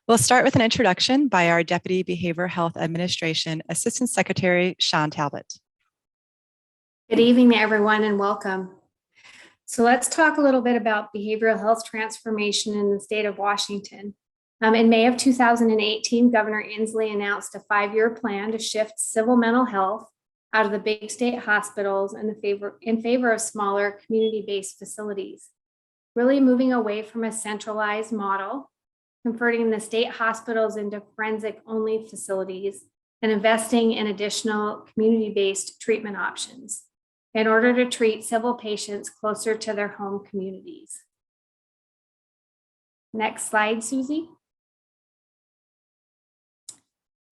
We'll start with an introduction by our Deputy Behavioral Health Administration Assistant Secretary, Sean Talbot. Good evening, everyone, and welcome. So let's talk a little bit about behavioral health transformation in the state of Washington. In May of 2018, Governor Inslee announced a 5-year plan to shift civil mental health out of the big state hospitals in favor of smaller community-based facilities, really moving away from a centralized model, converting the state hospitals into forensic-only facilities, and investing in additional community-based treatment options in order to treat civil patients closer to their home communities. Next slide, Susie.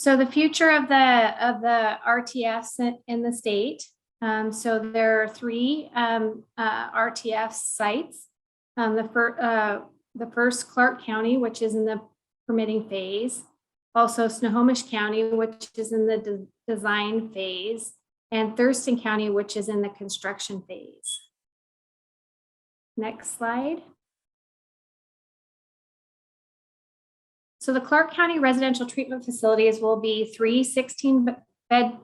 So the future of the RTFs in the state. So there are 3 RTF sites. The first, Clark County, which is in the permitting phase. Also Snohomish County, which is in the design phase. And Thurston County, which is in the construction phase. Next slide. So the Clark County residential treatment facilities will be 3 16-bed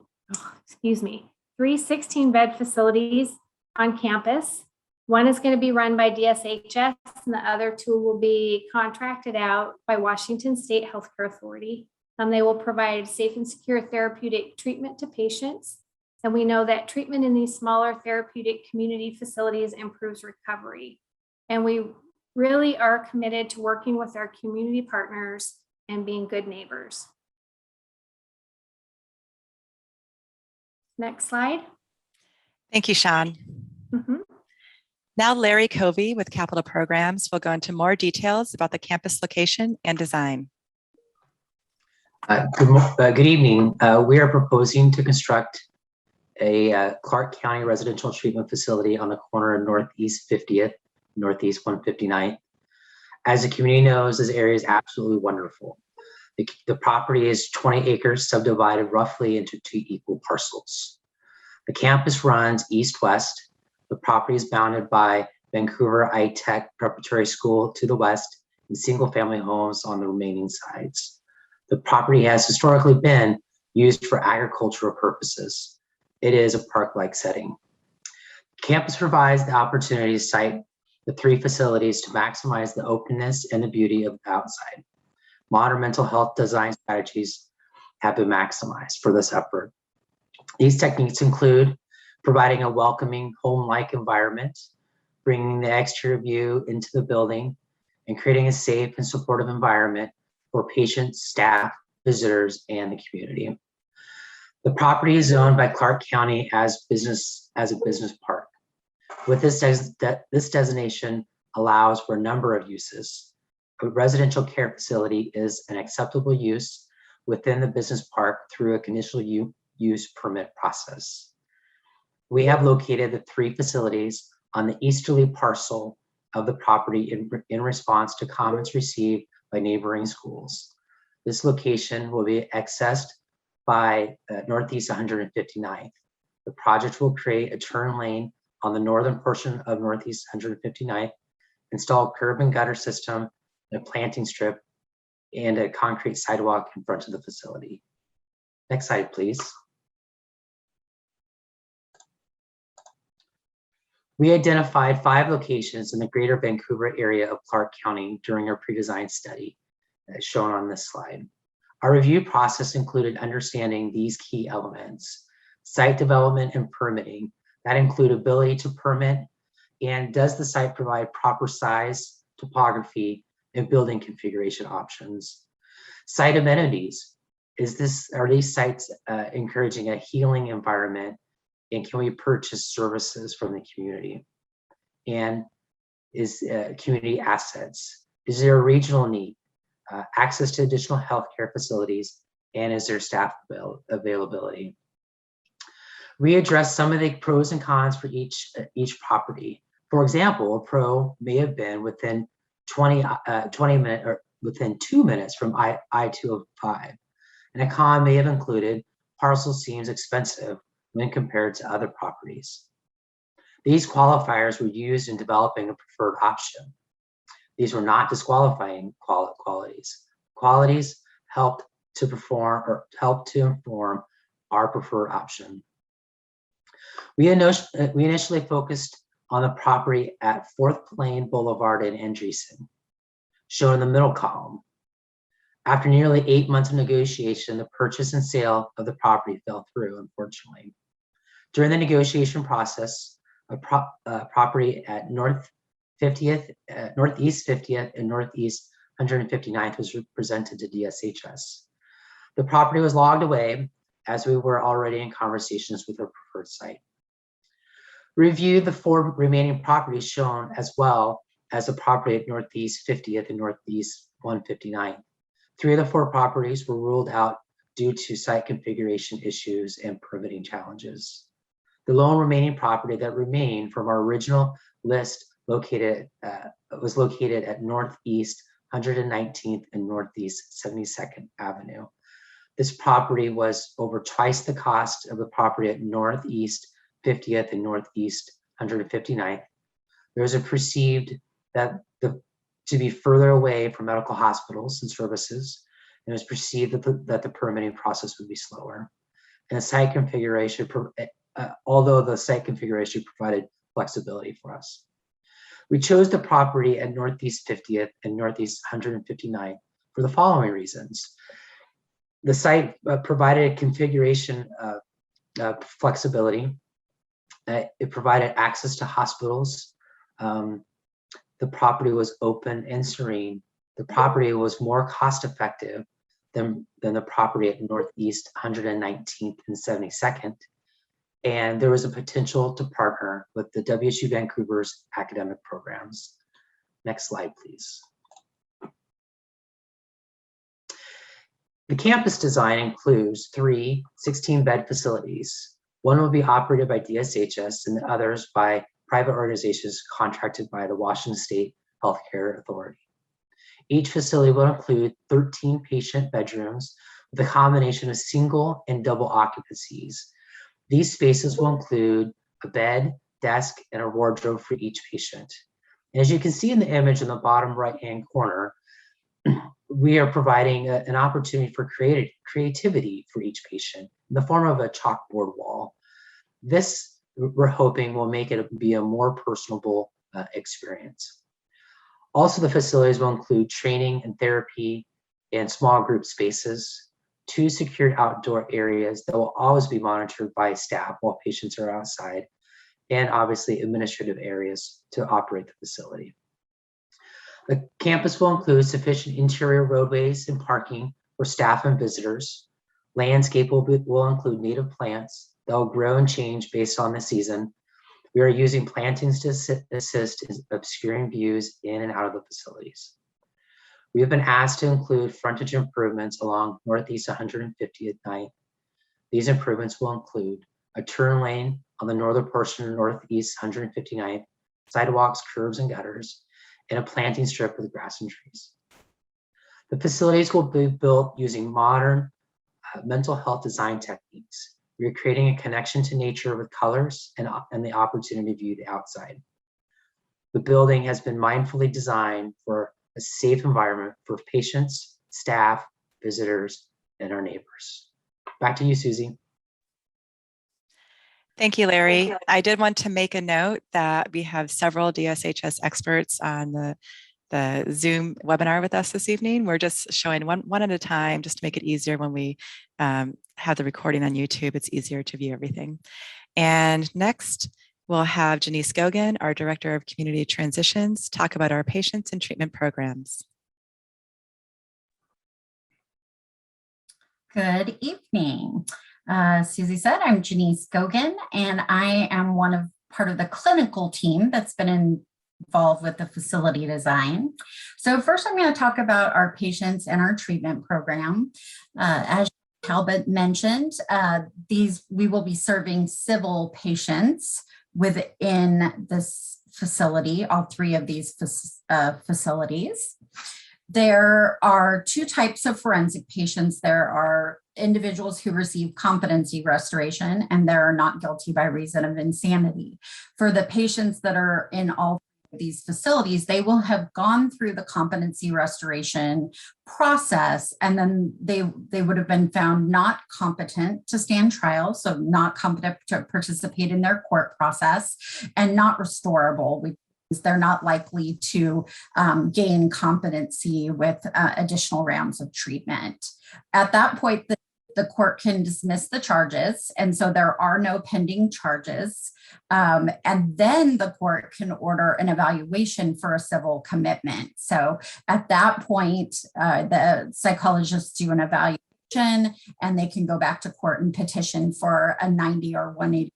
facilities on campus. One is going to be run by DSHS, and the other 2 will be contracted out by Washington State Healthcare Authority. They will provide safe and secure therapeutic treatment to patients. And we know that treatment in these smaller therapeutic community facilities improves recovery. And we really are committed to working with our community partners and being good neighbors. Next slide. Thank you, Sean. Now Larry Covey with Capital Programs will go into more details about the campus location and design. Good evening. We are proposing to construct a Clark County residential treatment facility on the corner of Northeast 50th, Northeast 159th. As the community knows, this area is absolutely wonderful. The property is 20 acres subdivided roughly into 2 equal parcels. The campus runs east-west. The property is bounded by Vancouver iTech Preparatory School to the west and single-family homes on the remaining sides. The property has historically been used for agricultural purposes. It is a park-like setting. Campus provides the opportunity to site the 3 facilities to maximize the openness and the beauty of the outside. Modern mental health design strategies have been maximized for this effort. These techniques include providing a welcoming, home-like environment, bringing the exterior view into the building, and creating a safe and supportive environment for patients, staff, visitors, and the community. The property is owned by Clark County as a business park. With this designation allows for a number of uses. A residential care facility is an acceptable use within the business park through a conditional use permit process. We have located the 3 facilities on the easterly parcel of the property in response to comments received by neighboring schools. This location will be accessed by Northeast 159th. The project will create a turn lane on the northern portion of Northeast 159th, install curb and gutter system, a planting strip, and a concrete sidewalk in front of the facility. Next slide, please. We identified 5 locations in the greater Vancouver area of Clark County during our pre-design study, as shown on this slide. Our review process included understanding these key elements: site development and permitting. That include ability to permit, and does the site provide proper size, topography, and building configuration options. Site amenities. Are these sites encouraging a healing environment, and can we purchase services from the community? And is community assets. Is there a regional need? Access to additional healthcare facilities, and is there staff availability? We address some of the pros and cons for each property. For example, a pro may have been within 20 minutes or within 2 minutes from I-205, and a con may have included parcel seems expensive when compared to other properties. These qualifiers were used in developing a preferred option. These were not disqualifying qualities. qualities helped to inform our preferred option. We initially focused on the property at 4th Plain Boulevard in Andreessen, shown in the middle column. After nearly 8 months of negotiation, the purchase and sale of the property fell through, unfortunately. During the negotiation process, a property at Northeast 50th and Northeast 159th was presented to DSHS. The property was logged away as we were already in conversations with our preferred site. Review the 4 remaining properties shown as well as the property at Northeast 50th and Northeast 159th. 3 of the 4 properties were ruled out due to site configuration issues and permitting challenges. The lone remaining property that remained from our original list was located at Northeast 119th and Northeast 72nd Avenue. This property was over twice the cost of the property at Northeast 50th and Northeast 159th. There was a perceived that to be further away from medical hospitals and services, and it was perceived that the permitting process would be slower. And the site configuration, although the site configuration provided flexibility for us. We chose the property at Northeast 50th and Northeast 159th for the following reasons. The site provided a configuration flexibility. It provided access to hospitals. The property was open and serene. The property was more cost effective than the property at Northeast 119th and 72nd. And there was a potential to partner with the WSU Vancouver's academic programs. Next slide, please. The campus design includes 3 16-bed facilities. One will be operated by DSHS and the others by private organizations contracted by the Washington State Healthcare Authority. Each facility will include 13 patient bedrooms with a combination of single and double occupancies. These spaces will include a bed, desk, and a wardrobe for each patient. And as you can see in the image in the bottom right-hand corner, we are providing an opportunity for creativity for each patient in the form of a chalkboard wall. This, we're hoping, will make it be a more personable experience. Also, the facilities will include training and therapy and small group spaces, 2 secured outdoor areas that will always be monitored by staff while patients are outside, and obviously administrative areas to operate the facility. The campus will include sufficient interior roadways and parking for staff and visitors. Landscape will include native plants that will grow and change based on the season. We are using plantings to assist in obscuring views in and out of the facilities. We have been asked to include frontage improvements along Northeast 150th Ninth. These improvements will include a turn lane on the northern portion of Northeast 159th, sidewalks, curbs, and gutters, and a planting strip with grass and trees. The facilities will be built using modern mental health design techniques. We are creating a connection to nature with colors and the opportunity to view the outside. The building has been mindfully designed for a safe environment for patients, staff, visitors, and our neighbors. Back to you, Susie. Thank you, Larry. I did want to make a note that we have several DSHS experts on the Zoom webinar with us this evening. We're just showing one at a time just to make it easier when we have the recording on YouTube. It's easier to view everything. And next, we'll have Janice Gogan, our Director of Community Transitions, talk about our patients and treatment programs. Good evening. Susie said, I'm Janice Gogan, and I am part of the clinical team that's been involved with the facility design. So first, I'm going to talk about our patients and our treatment program. As Talbot mentioned, we will be serving civil patients within this facility, all 3 of these facilities. There are 2 types of forensic patients. There are individuals who receive competency restoration, and they're not guilty by reason of insanity. For the patients that are in all these facilities, they will have gone through the competency restoration process, and then they would have been found not competent to stand trial, so not competent to participate in their court process, and not restorable, which means they're not likely to gain competency with additional rounds of treatment. At that point, the court can dismiss the charges, and so there are no pending charges. And then the court can order an evaluation for a civil commitment. So at that point, the psychologists do an evaluation, and they can go back to court and petition for a 90 or 180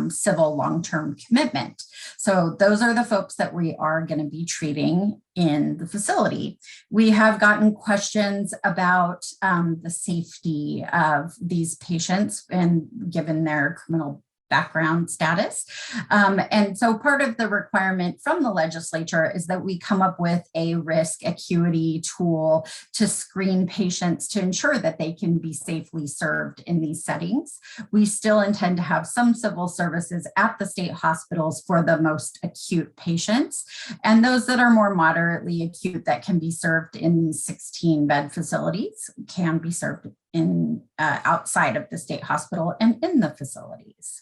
civil long-term commitment. So those are the folks that we are going to be treating in the facility. We have gotten questions about the safety of these patients and given their criminal background status. And so part of the requirement from the legislature is that we come up with a risk acuity tool to screen patients to ensure that they can be safely served in these settings. We still intend to have some civil services at the state hospitals for the most acute patients, and those that are more moderately acute that can be served in these 16-bed facilities can be served in outside of the state hospital and in the facilities.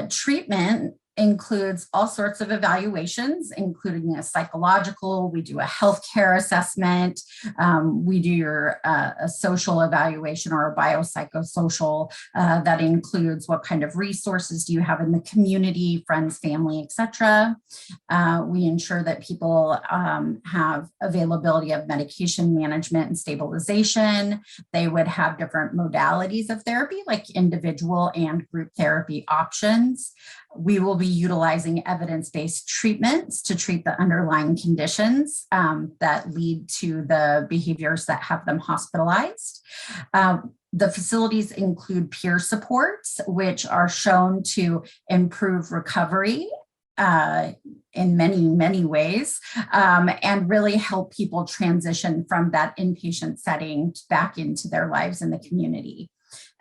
Treatment includes all sorts of evaluations, including a psychological, we do a healthcare assessment, we do a social evaluation or a biopsychosocial that includes what kind of resources do you have in the community, friends, family, etc. We ensure that people have availability of medication management and stabilization. They would have different modalities of therapy, like individual and group therapy options. We will be utilizing evidence-based treatments to treat the underlying conditions that lead to the behaviors that have them hospitalized. The facilities include peer supports, which are shown to improve recovery in many, many ways, and really help people transition from that inpatient setting back into their lives in the community.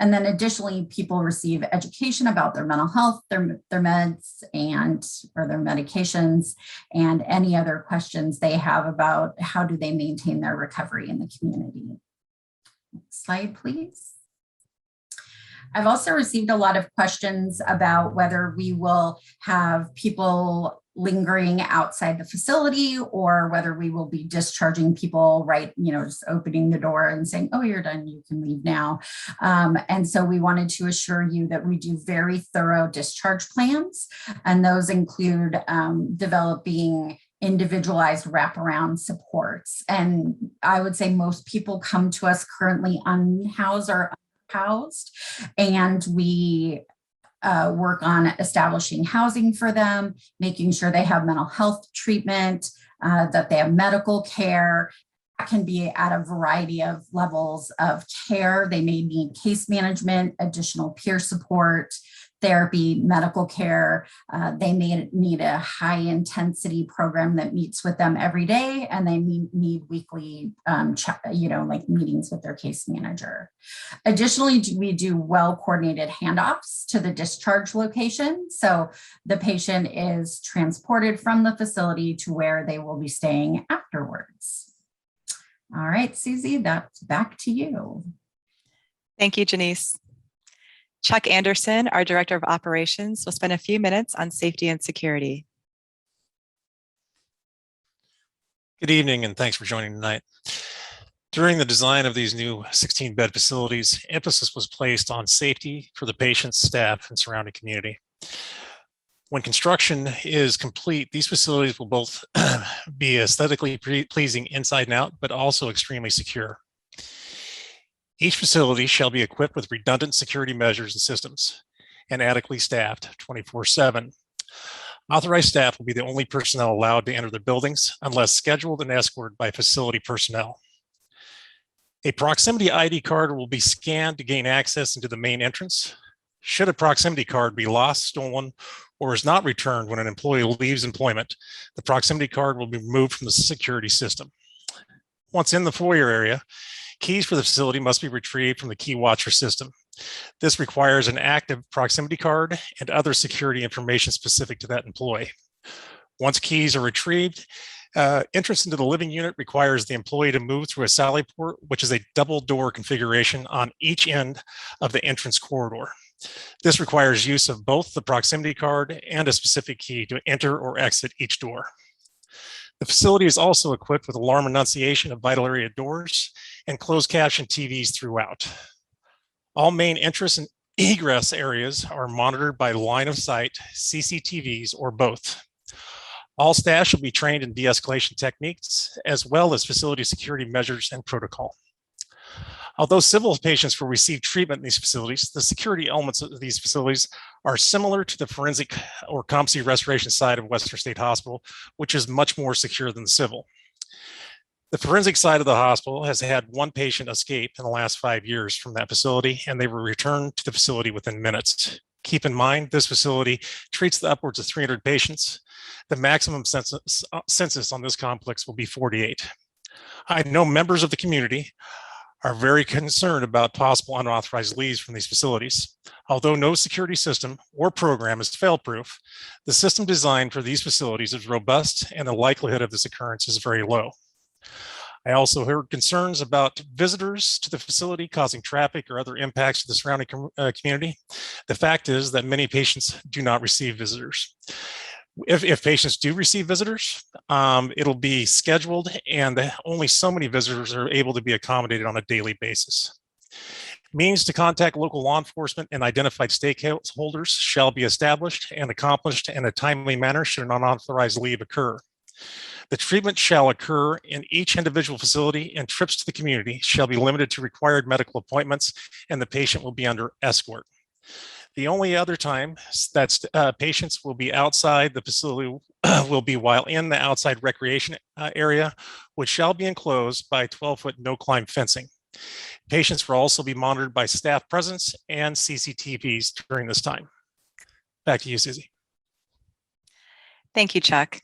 And then additionally, people receive education about their mental health, their meds or their medications, and any other questions they have about how do they maintain their recovery in the community. Next slide, please. I've also received a lot of questions about whether we will have people lingering outside the facility or whether we will be discharging people just opening the door and saying, oh, you're done, you can leave now. And so we wanted to assure you that we do very thorough discharge plans, and those include developing individualized wraparound supports. And I would say most people come to us currently unhoused or housed, and we work on establishing housing for them, making sure they have mental health treatment, that they have medical care. That can be at a variety of levels of care. They may need case management, additional peer support, therapy, medical care. They may need a high intensity program that meets with them every day, and they need weekly, meetings with their case manager. Additionally, we do well-coordinated handoffs to the discharge location. So the patient is transported from the facility to where they will be staying afterwards. All right, Susie, that's back to you. Thank you, Janice. Chuck Anderson, our Director of Operations, will spend a few minutes on safety and security. Good evening, and thanks for joining tonight. During the design of these new 16-bed facilities, emphasis was placed on safety for the patients, staff, and surrounding community. When construction is complete, these facilities will both be aesthetically pleasing inside and out, but also extremely secure. Each facility shall be equipped with redundant security measures and systems and adequately staffed 24/7. Authorized staff will be the only personnel allowed to enter the buildings unless scheduled and escorted by facility personnel. A proximity ID card will be scanned to gain access into the main entrance. Should a proximity card be lost, stolen, or is not returned when an employee leaves employment, the proximity card will be removed from the security system. Once in the foyer area, keys for the facility must be retrieved from the key watcher system. This requires an active proximity card and other security information specific to that employee. Once keys are retrieved, entrance into the living unit requires the employee to move through a sally port, which is a double door configuration on each end of the entrance corridor. This requires use of both the proximity card and a specific key to enter or exit each door. The facility is also equipped with alarm annunciation of vital area doors and closed caption TVs throughout. All main entrance and egress areas are monitored by line of sight CCTVs or both. All staff should be trained in de-escalation techniques as well as facility security measures and protocol. Although civil patients will receive treatment in these facilities, the security elements of these facilities are similar to the forensic or competency restoration side of Western State Hospital, which is much more secure than the civil. The forensic side of the hospital has had one patient escape in the last 5 years from that facility, and they were returned to the facility within minutes. Keep in mind, this facility treats the upwards of 300 patients. The maximum census on this complex will be 48. I know members of the community are very concerned about possible unauthorized leaves from these facilities. Although no security system or program is fail-proof, the system designed for these facilities is robust and the likelihood of this occurrence is very low. I also heard concerns about visitors to the facility causing traffic or other impacts to the surrounding community. The fact is that many patients do not receive visitors. If patients do receive visitors, it'll be scheduled and only so many visitors are able to be accommodated on a daily basis. Means to contact local law enforcement and identified stakeholders shall be established and accomplished in a timely manner should an unauthorized leave occur. The treatment shall occur in each individual facility and trips to the community shall be limited to required medical appointments and the patient will be under escort. The only other time that patients will be outside the facility will be while in the outside recreation area, which shall be enclosed by 12-foot no-climb fencing. Patients will also be monitored by staff presence and CCTVs during this time. Back to you, Susie. Thank you, Chuck.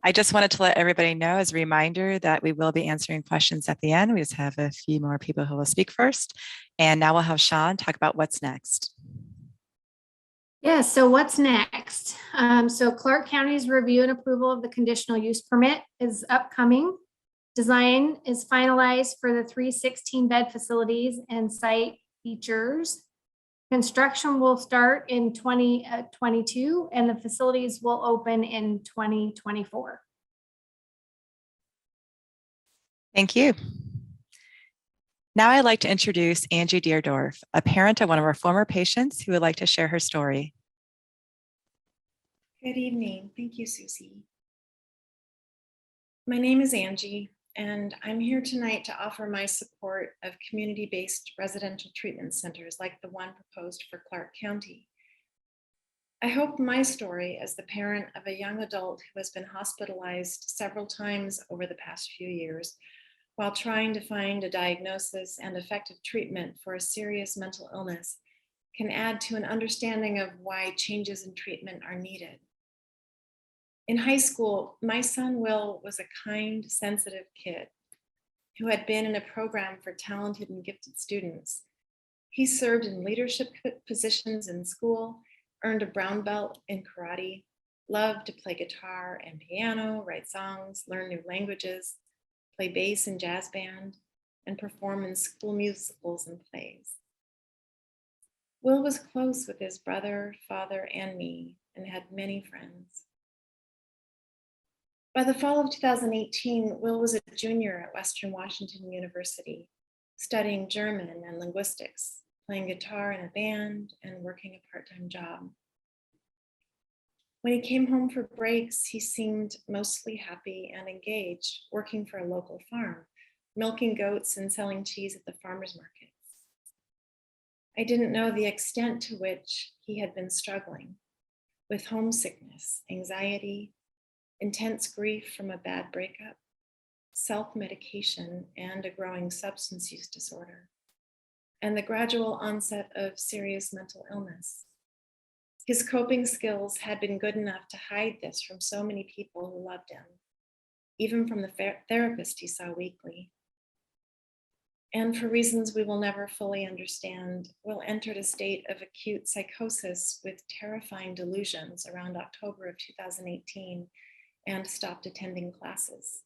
I just wanted to let everybody know as a reminder that we will be answering questions at the end. We just have a few more people who will speak first. And now we'll have Sean talk about what's next. Yeah, so what's next? So Clark County's review and approval of the conditional use permit is upcoming. Design is finalized for the 3 16-bed facilities and site features. Construction will start in 2022 and the facilities will open in 2024. Thank you. Now I'd like to introduce Angie Deerdorf, a parent of one of our former patients who would like to share her story. Good evening. Thank you, Susie. My name is Angie, and I'm here tonight to offer my support of community-based residential treatment centers like the one proposed for Clark County. I hope my story as the parent of a young adult who has been hospitalized several times over the past few years while trying to find a diagnosis and effective treatment for a serious mental illness can add to an understanding of why changes in treatment are needed. In high school, my son Will was a kind, sensitive kid who had been in a program for talented and gifted students. He served in leadership positions in school, earned a brown belt in karate, loved to play guitar and piano, write songs, learn new languages, play bass in jazz band, and perform in school musicals and plays. Will was close with his brother, father, and me, and had many friends. By the fall of 2018, Will was a junior at Western Washington University, studying German and linguistics, playing guitar in a band, and working a part-time job. When he came home for breaks, he seemed mostly happy and engaged, working for a local farm, milking goats and selling cheese at the farmers markets. I didn't know the extent to which he had been struggling with homesickness, anxiety, intense grief from a bad breakup, self-medication, and a growing substance use disorder, and the gradual onset of serious mental illness. His coping skills had been good enough to hide this from so many people who loved him, even from the therapist he saw weekly. and for reasons we will never fully understand, Will entered a state of acute psychosis with terrifying delusions around October of 2018 and stopped attending classes.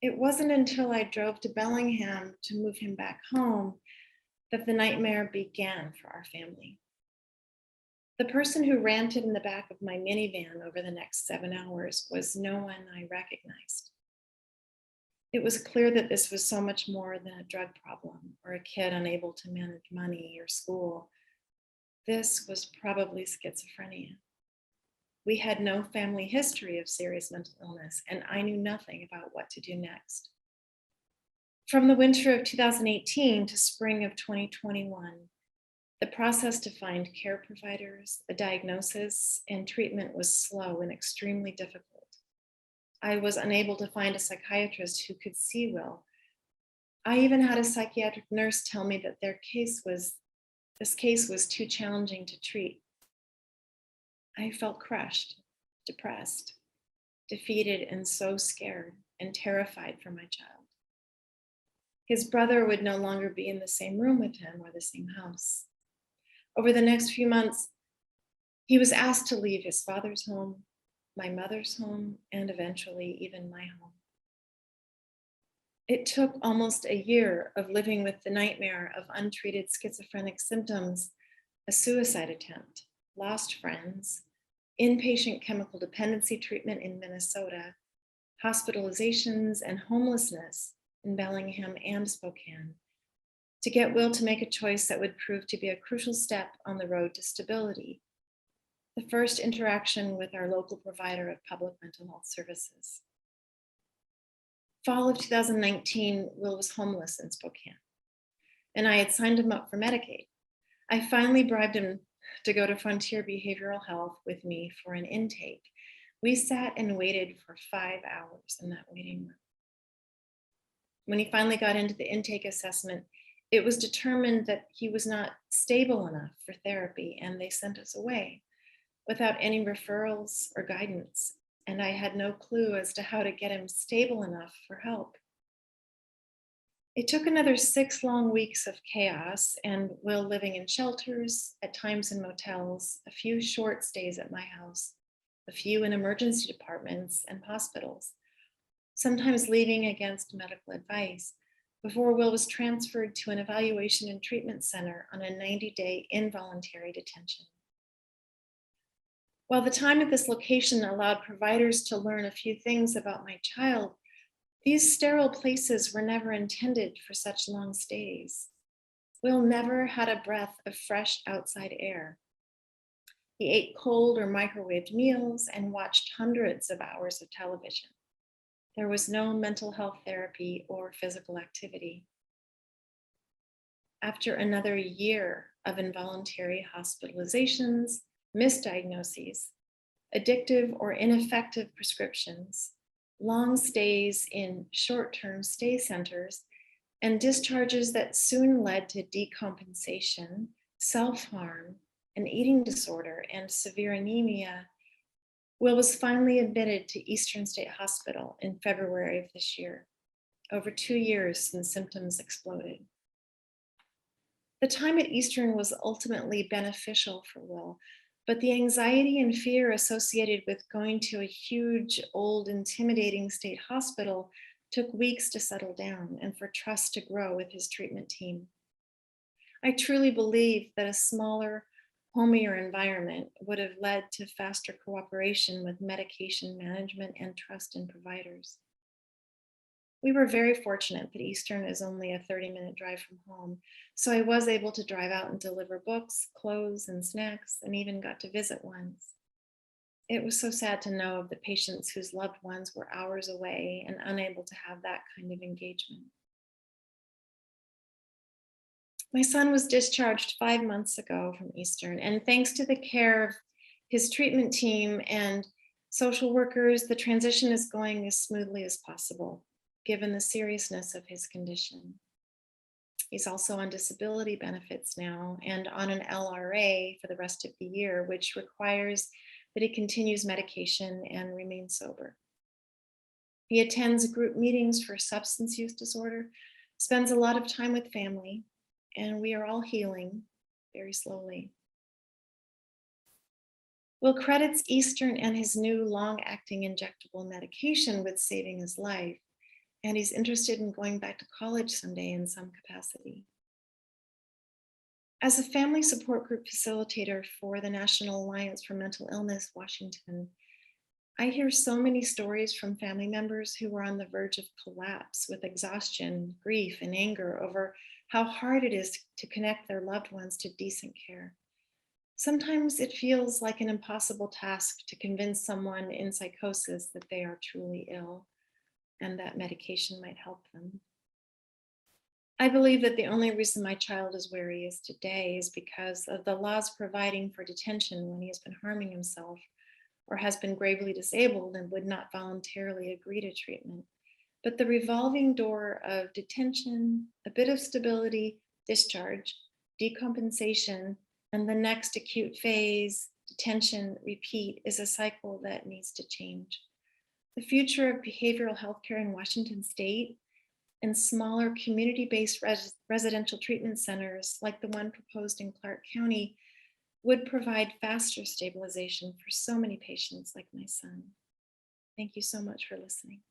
It wasn't until I drove to Bellingham to move him back home that the nightmare began for our family. The person who ranted in the back of my minivan over the next 7 hours was no one I recognized. It was clear that this was so much more than a drug problem or a kid unable to manage money or school. This was probably schizophrenia. We had no family history of serious mental illness, and I knew nothing about what to do next. From the winter of 2018 to spring of 2021, the process to find care providers, a diagnosis, and treatment was slow and extremely difficult. I was unable to find a psychiatrist who could see Will. I even had a psychiatric nurse tell me that this case was too challenging to treat. I felt crushed, depressed, defeated, and so scared and terrified for my child. His brother would no longer be in the same room with him or the same house. Over the next few months, he was asked to leave his father's home, my mother's home, and eventually even my home. It took almost a year of living with the nightmare of untreated schizophrenic symptoms, a suicide attempt, lost friends, inpatient chemical dependency treatment in Minnesota, hospitalizations, and homelessness in Bellingham and Spokane, to get Will to make a choice that would prove to be a crucial step on the road to stability. The first interaction with our local provider of public mental health services. Fall of 2019, Will was homeless in Spokane, and I had signed him up for Medicaid. I finally bribed him to go to Frontier Behavioral Health with me for an intake. We sat and waited for 5 hours in that waiting room. When he finally got into the intake assessment, it was determined that he was not stable enough for therapy, and they sent us away without any referrals or guidance. And I had no clue as to how to get him stable enough for help. It took another 6 long weeks of chaos and Will living in shelters, at times in motels, a few short stays at my house, a few in emergency departments and hospitals, sometimes leaving against medical advice, before Will was transferred to an evaluation and treatment center on a 90-day involuntary detention. While the time at this location allowed providers to learn a few things about my child, these sterile places were never intended for such long stays. Will never had a breath of fresh outside air. He ate cold or microwaved meals and watched hundreds of hours of television. There was no mental health therapy or physical activity. After another year of involuntary hospitalizations, misdiagnoses, addictive or ineffective prescriptions, long stays in short-term stay centers, and discharges that soon led to decompensation, self-harm, an eating disorder, and severe anemia, Will was finally admitted to Eastern State Hospital in February of this year, over 2 years since symptoms exploded. The time at Eastern was ultimately beneficial for Will, but the anxiety and fear associated with going to a huge, old, intimidating state hospital took weeks to settle down and for trust to grow with his treatment team. I truly believe that a smaller, homier environment would have led to faster cooperation with medication management and trust in providers. We were very fortunate that Eastern is only a 30-minute drive from home, so I was able to drive out and deliver books, clothes, and snacks, and even got to visit once. It was so sad to know of the patients whose loved ones were hours away and unable to have that kind of engagement. My son was discharged 5 months ago from Eastern, and thanks to the care of his treatment team and social workers, the transition is going as smoothly as possible, given the seriousness of his condition. He's also on disability benefits now and on an LRA for the rest of the year, which requires that he continues medication and remains sober. He attends group meetings for substance use disorder, spends a lot of time with family, and we are all healing very slowly. Will credits Eastern and his new long-acting injectable medication with saving his life, and he's interested in going back to college someday in some capacity. As a family support group facilitator for the National Alliance for Mental Illness, Washington, I hear so many stories from family members who were on the verge of collapse with exhaustion, grief, and anger over how hard it is to connect their loved ones to decent care. Sometimes it feels like an impossible task to convince someone in psychosis that they are truly ill and that medication might help them. I believe that the only reason my child is where he is today is because of the laws providing for detention when he has been harming himself or has been gravely disabled and would not voluntarily agree to treatment. But the revolving door of detention, a bit of stability, discharge, decompensation, and the next acute phase, detention, repeat, is a cycle that needs to change. The future of behavioral health care in Washington State and smaller community-based residential treatment centers like the one proposed in Clark County would provide faster stabilization for so many patients like my son. Thank you so much for listening.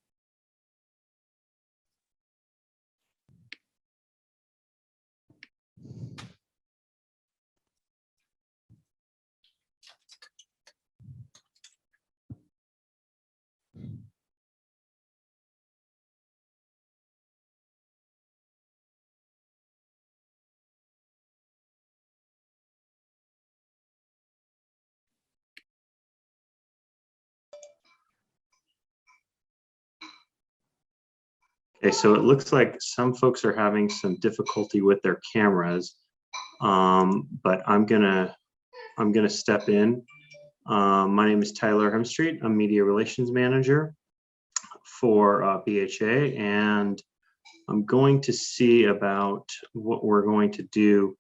Okay, so it looks like some folks are having some difficulty with their cameras, but I'm gonna step in. My name is Tyler Hempstead. I'm Media Relations Manager for BHA, and I'm going to see about what we're going to do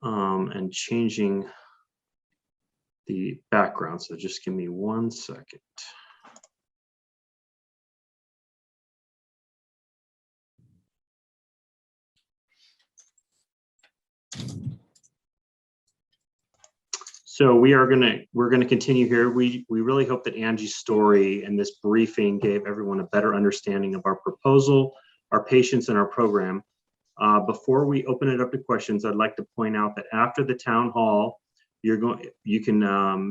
and changing the background. So just give me 1 second. So we're gonna continue here. We really hope that Angie's story and this briefing gave everyone a better understanding of our proposal, our patients, and our program. Before we open it up to questions, I'd like to point out that after the town hall, you can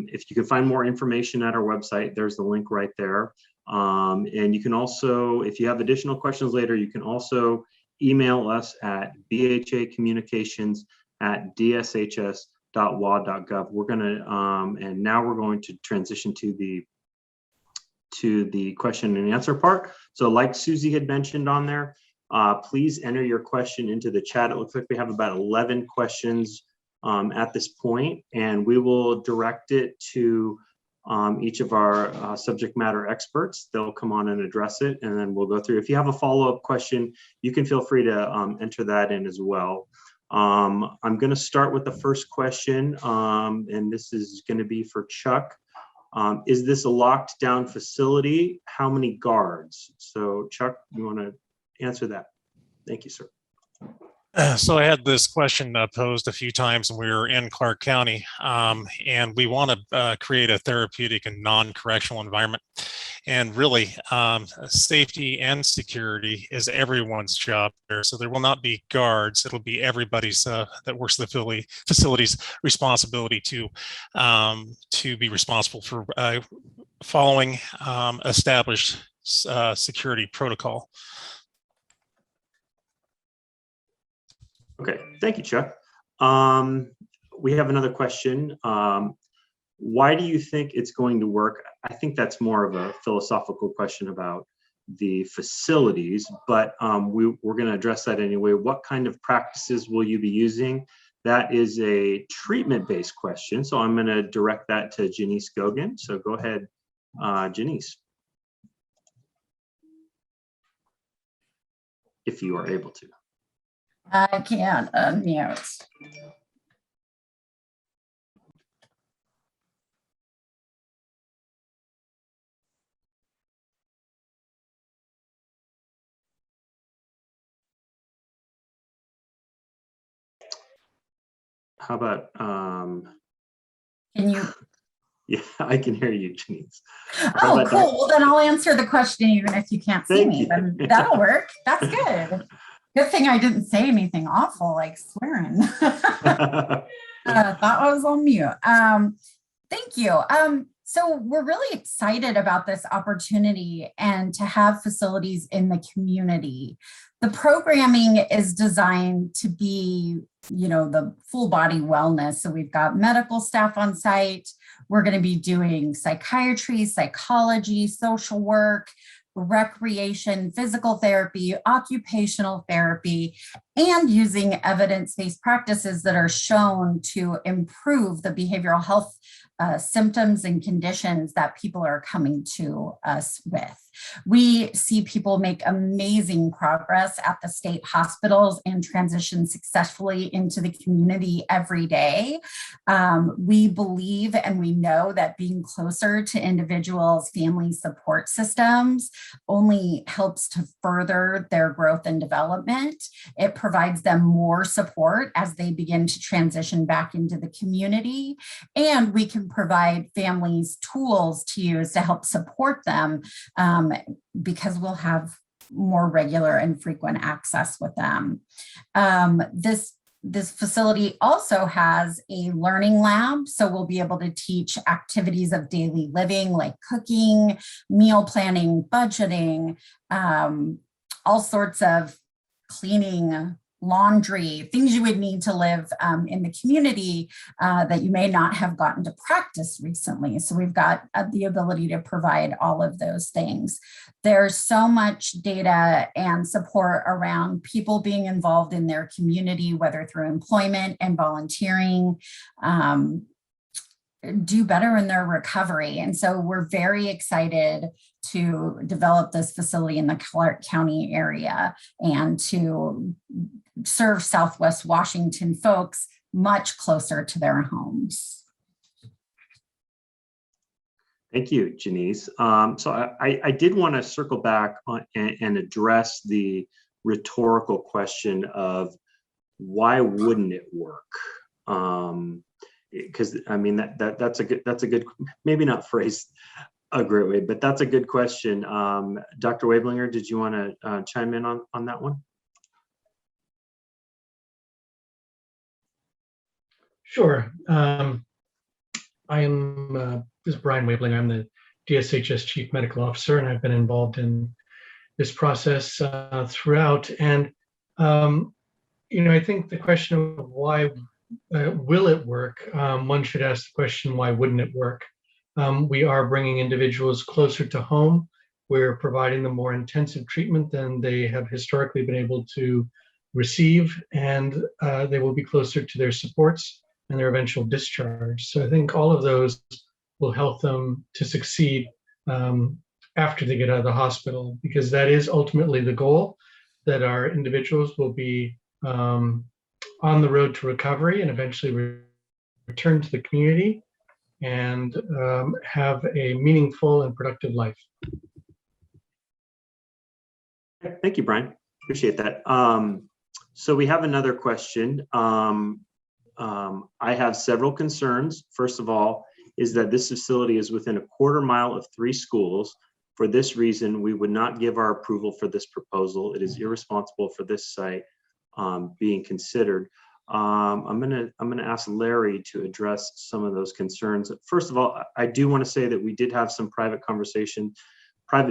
if you can find more information at our website, there's the link right there. And you can also, if you have additional questions later, you can also email us at bhacommunications@dshs.wa.gov. We're gonna and now we're going to transition to the question and answer part. So like Susie had mentioned on there, please enter your question into the chat. It looks like we have about 11 questions at this point, and we will direct it to each of our subject matter experts. They'll come on and address it, and then we'll go through. If you have a follow-up question, you can feel free to enter that in as well. I'm going to start with the first question, and this is going to be for Chuck. Is this a locked down facility? How many guards? So Chuck, you want to answer that? Thank you, sir. So I had this question posed a few times when we were in Clark County, and we want to create a therapeutic and non-correctional environment. And really, safety and security is everyone's job there. So there will not be guards. It'll be everybody's that works the facility's responsibility to be responsible for following established security protocol. Okay, thank you, Chuck. We have another question. Why do you think it's going to work? I think that's more of a philosophical question about the facilities, but we're going to address that anyway. What kind of practices will you be using? That is a treatment-based question, so I'm going to direct that to Janice Gogan. So go ahead, Janice, if you are able to. I can't unmute. how about, Can you? yeah, I can hear you, Janice. Oh, cool. Well, then I'll answer the question even if you can't see Thank me. you. Then that'll work. That's good. Good thing I didn't say anything awful like swearing. Thought I was on mute. Thank you. So we're really excited about this opportunity and to have facilities in the community. The programming is designed to be, the full body wellness. So we've got medical staff on site. We're going to be doing psychiatry, psychology, social work, recreation, physical therapy, occupational therapy, and using evidence-based practices that are shown to improve the behavioral health symptoms and conditions that people are coming to us with. We see people make amazing progress at the state hospitals and transition successfully into the community every day. We believe and we know that being closer to individuals' family support systems only helps to further their growth and development. It provides them more support as they begin to transition back into the community, and we can provide families tools to use to help support them because we'll have more regular and frequent access with them. This facility also has a learning lab, so we'll be able to teach activities of daily living like cooking, meal planning, budgeting, all sorts of cleaning, laundry, things you would need to live in the community that you may not have gotten to practice recently. So we've got the ability to provide all of those things. There's so much data and support around people being involved in their community, whether through employment and volunteering, do better in their recovery. And so we're very excited to develop this facility in the Clark County area and to serve Southwest Washington folks much closer to their homes. Thank you, Janice. So I did want to circle back on and address the rhetorical question of why wouldn't it work? Because I mean that's a good maybe not phrased a great way, but that's a good question. Dr. Wablinger, did you want to chime in on that one? Sure. I am this is Brian Wablinger. I'm the DSHS Chief Medical Officer, and I've been involved in this process throughout. And I think the question of why will it work? One should ask the question, why wouldn't it work? We are bringing individuals closer to home. We're providing them more intensive treatment than they have historically been able to receive, and they will be closer to their supports and their eventual discharge. So I think all of those will help them to succeed after they get out of the hospital, because that is ultimately the goal, that our individuals will be on the road to recovery and eventually return to the community and have a meaningful and productive life. Thank you, Brian. Appreciate that. So we have another question. I have several concerns. First of all, is that this facility is within a quarter mile of 3 schools. For this reason, we would not give our approval for this proposal. It is irresponsible for this site being considered. I'm gonna ask Larry to address some of those concerns. First of all, I do want to say that we did have some private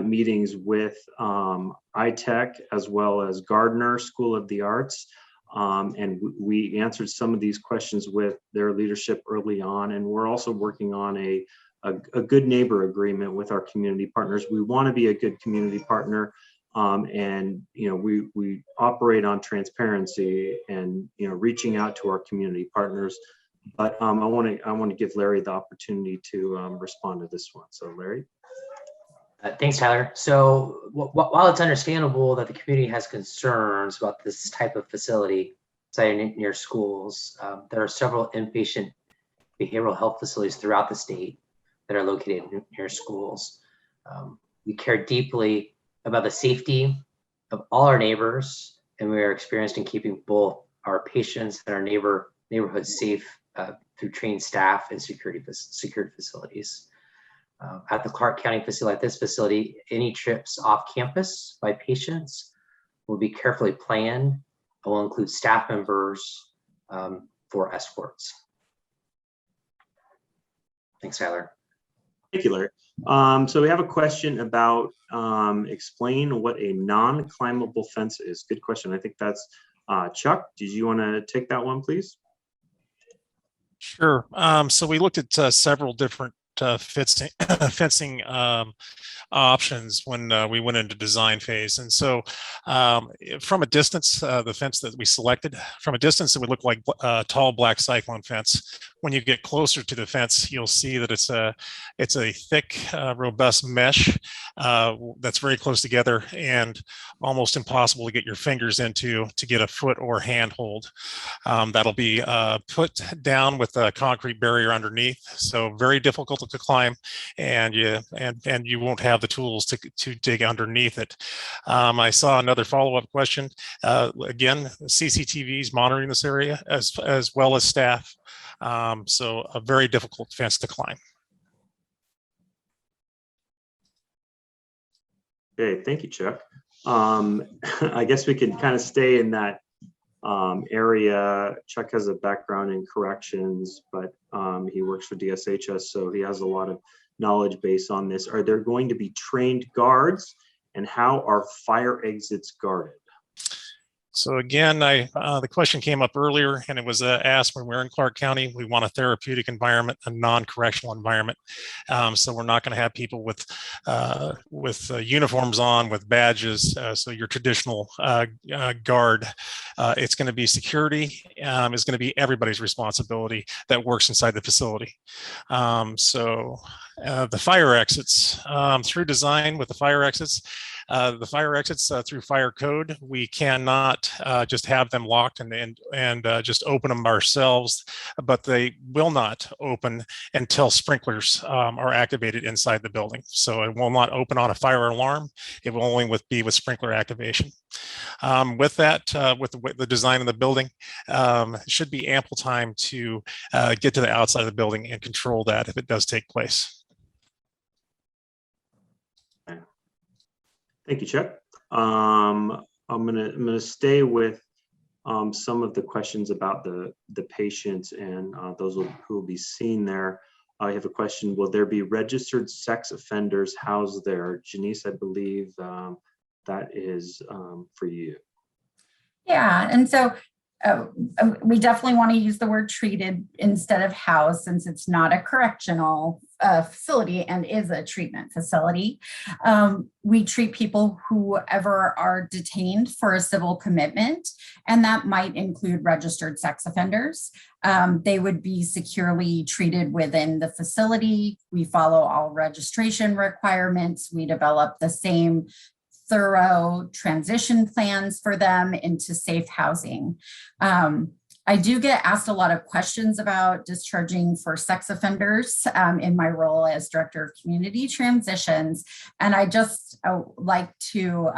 meetings with ITech as well as Gardner School of the Arts. And we answered some of these questions with their leadership early on. And we're also working on a good neighbor agreement with our community partners. We want to be a good community partner. And we operate on transparency and reaching out to our community partners. But I want to give Larry the opportunity to respond to this one. So Larry. Thanks, Tyler. So while it's understandable that the community has concerns about this type of facility sited near schools, there are several inpatient behavioral health facilities throughout the state that are located near schools. We care deeply about the safety of all our neighbors, and we are experienced in keeping both our patients and our neighbor neighborhoods safe through trained staff and secured facilities. At the Clark County facility, at this facility, any trips off campus by patients will be carefully planned and will include staff members for escorts. Thanks, Tyler. Thank you, Larry. So we have a question about explain what a non-climbable fence is. Good question. I think that's Chuck. Did you want to take that one, please? Sure. So we looked at several different fencing options when we went into design phase. And so from a distance, the fence that we selected, from a distance, it would look like a tall black cyclone fence. When you get closer to the fence, you'll see that it's a thick, robust mesh that's very close together and almost impossible to get your fingers into to get a foot or hand hold. That'll be put down with a concrete barrier underneath, so very difficult to climb, and you won't have the tools to dig underneath it. I saw another follow-up question. Again, CCTVs monitoring this area as well as staff. So a very difficult fence to climb. Okay, thank you, Chuck. I guess we can kind of stay in that area. Chuck has a background in corrections, but he works for DSHS, so he has a lot of knowledge base on this. Are there going to be trained guards, and how are fire exits guarded? So again, the question came up earlier, and it was asked when we're in Clark County, we want a therapeutic environment, a non-correctional environment. So we're not going to have people with uniforms on, with badges. So your traditional guard, it's going to be security. Is going to be everybody's responsibility that works inside the facility. So the fire exits through design with the fire exits. Through fire code, we cannot just have them locked and just open them ourselves, but they will not open until sprinklers are activated inside the building. So it will not open on a fire alarm. It will only be with sprinkler activation. With that, with the design of the building, it should be ample time to get to the outside of the building and control that if it does take place. Thank you, Chuck. I'm gonna stay with some of the questions about the patients and those who will be seen there. I have a question. Will there be registered sex offenders housed there? Janice, I believe that is for you. Yeah, and so we definitely want to use the word treated instead of housed, since it's not a correctional facility and is a treatment facility. We treat people whoever are detained for a civil commitment, and that might include registered sex offenders. They would be securely treated within the facility. We follow all registration requirements. We develop the same thorough transition plans for them into safe housing. I do get asked a lot of questions about discharging for sex offenders in my role as Director of Community Transitions. And I just like to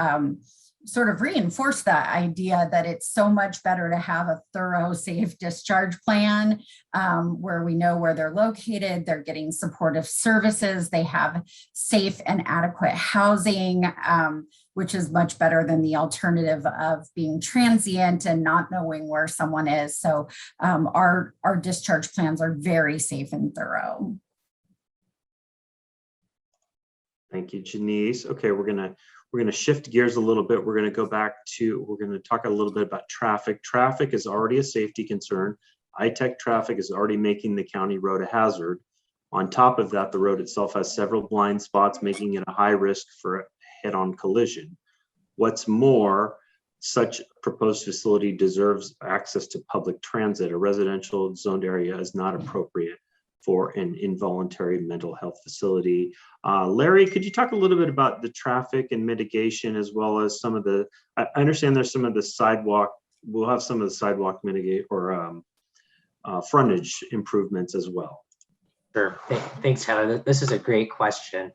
sort of reinforce that idea that it's so much better to have a thorough, safe discharge plan where we know where they're located, they're getting supportive services, they have safe and adequate housing, which is much better than the alternative of being transient and not knowing where someone is. So our discharge plans are very safe and thorough. Thank you, Janice. Okay, we're gonna shift gears a little bit. We're gonna talk a little bit about traffic. Traffic is already a safety concern. High-tech traffic is already making the county road a hazard. On top of that, the road itself has several blind spots, making it a high risk for head-on collision. What's more, such proposed facility deserves access to public transit. A residential zoned area is not appropriate for an involuntary mental health facility. Larry, could you talk a little bit about the traffic and mitigation, as well as some of the, I understand there's some of the sidewalk, we'll have some of the sidewalk mitigate or frontage improvements as well. Sure. Thanks, Tyler. This is a great question.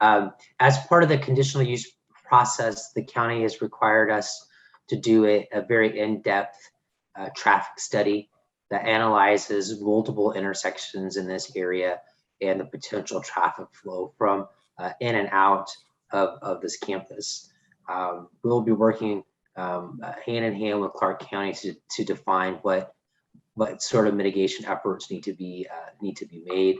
As part of the conditional use process, the county has required us to do a very in-depth traffic study that analyzes multiple intersections in this area and the potential traffic flow from in and out of this campus. We'll be working hand in hand with Clark County to define what sort of mitigation efforts need to be made.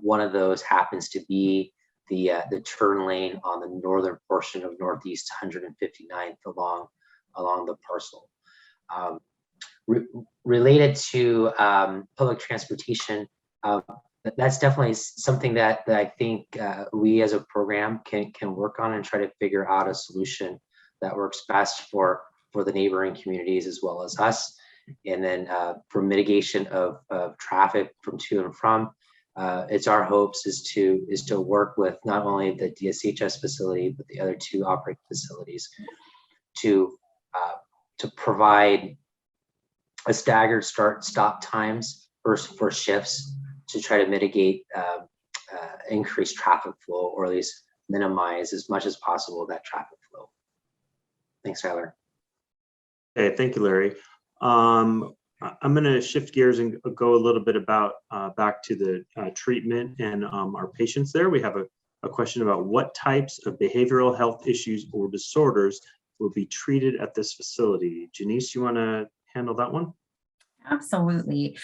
One of those happens to be the turn lane on the northern portion of Northeast 159th along the parcel. Related to public transportation, that's definitely something that I think we as a program can work on and try to figure out a solution that works best for the neighboring communities as well as us. And then for mitigation of traffic from to and from, it's our hopes is to work with not only the DSHS facility but the other two operating facilities to provide a staggered stop times for shifts to try to mitigate increased traffic flow, or at least minimize as much as possible that traffic flow. Thanks, Tyler. Okay, thank you, Larry. I'm going to shift gears and go a little bit about back to the treatment and our patients there. We have a question about what types of behavioral health issues or disorders will be treated at this facility. Janice, you want to handle that one? Absolutely.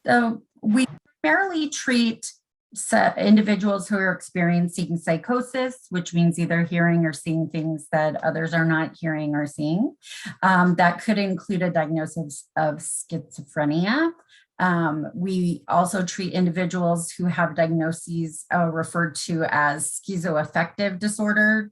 So we primarily treat individuals who are experiencing psychosis, which means either hearing or seeing things that others are not hearing or seeing. That could include a diagnosis of schizophrenia. We also treat individuals who have diagnoses referred to as schizoaffective disorder,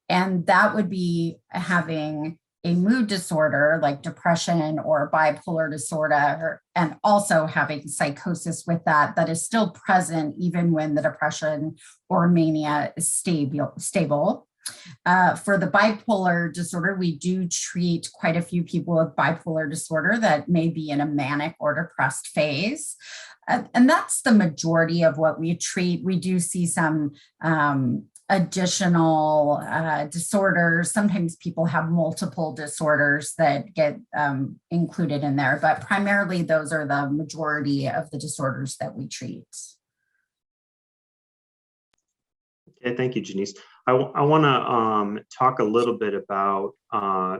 and that would be having a mood disorder like depression or bipolar disorder, and also having psychosis with that is still present even when the depression or mania is stable. For the bipolar disorder, we do treat quite a few people with bipolar disorder that may be in a manic or depressed phase. And that's the majority of what we treat. We do see some additional disorders. Sometimes people have multiple disorders that get included in there, but primarily those are the majority of the disorders that we treat. Okay, thank you, Janice. I want to talk a little bit about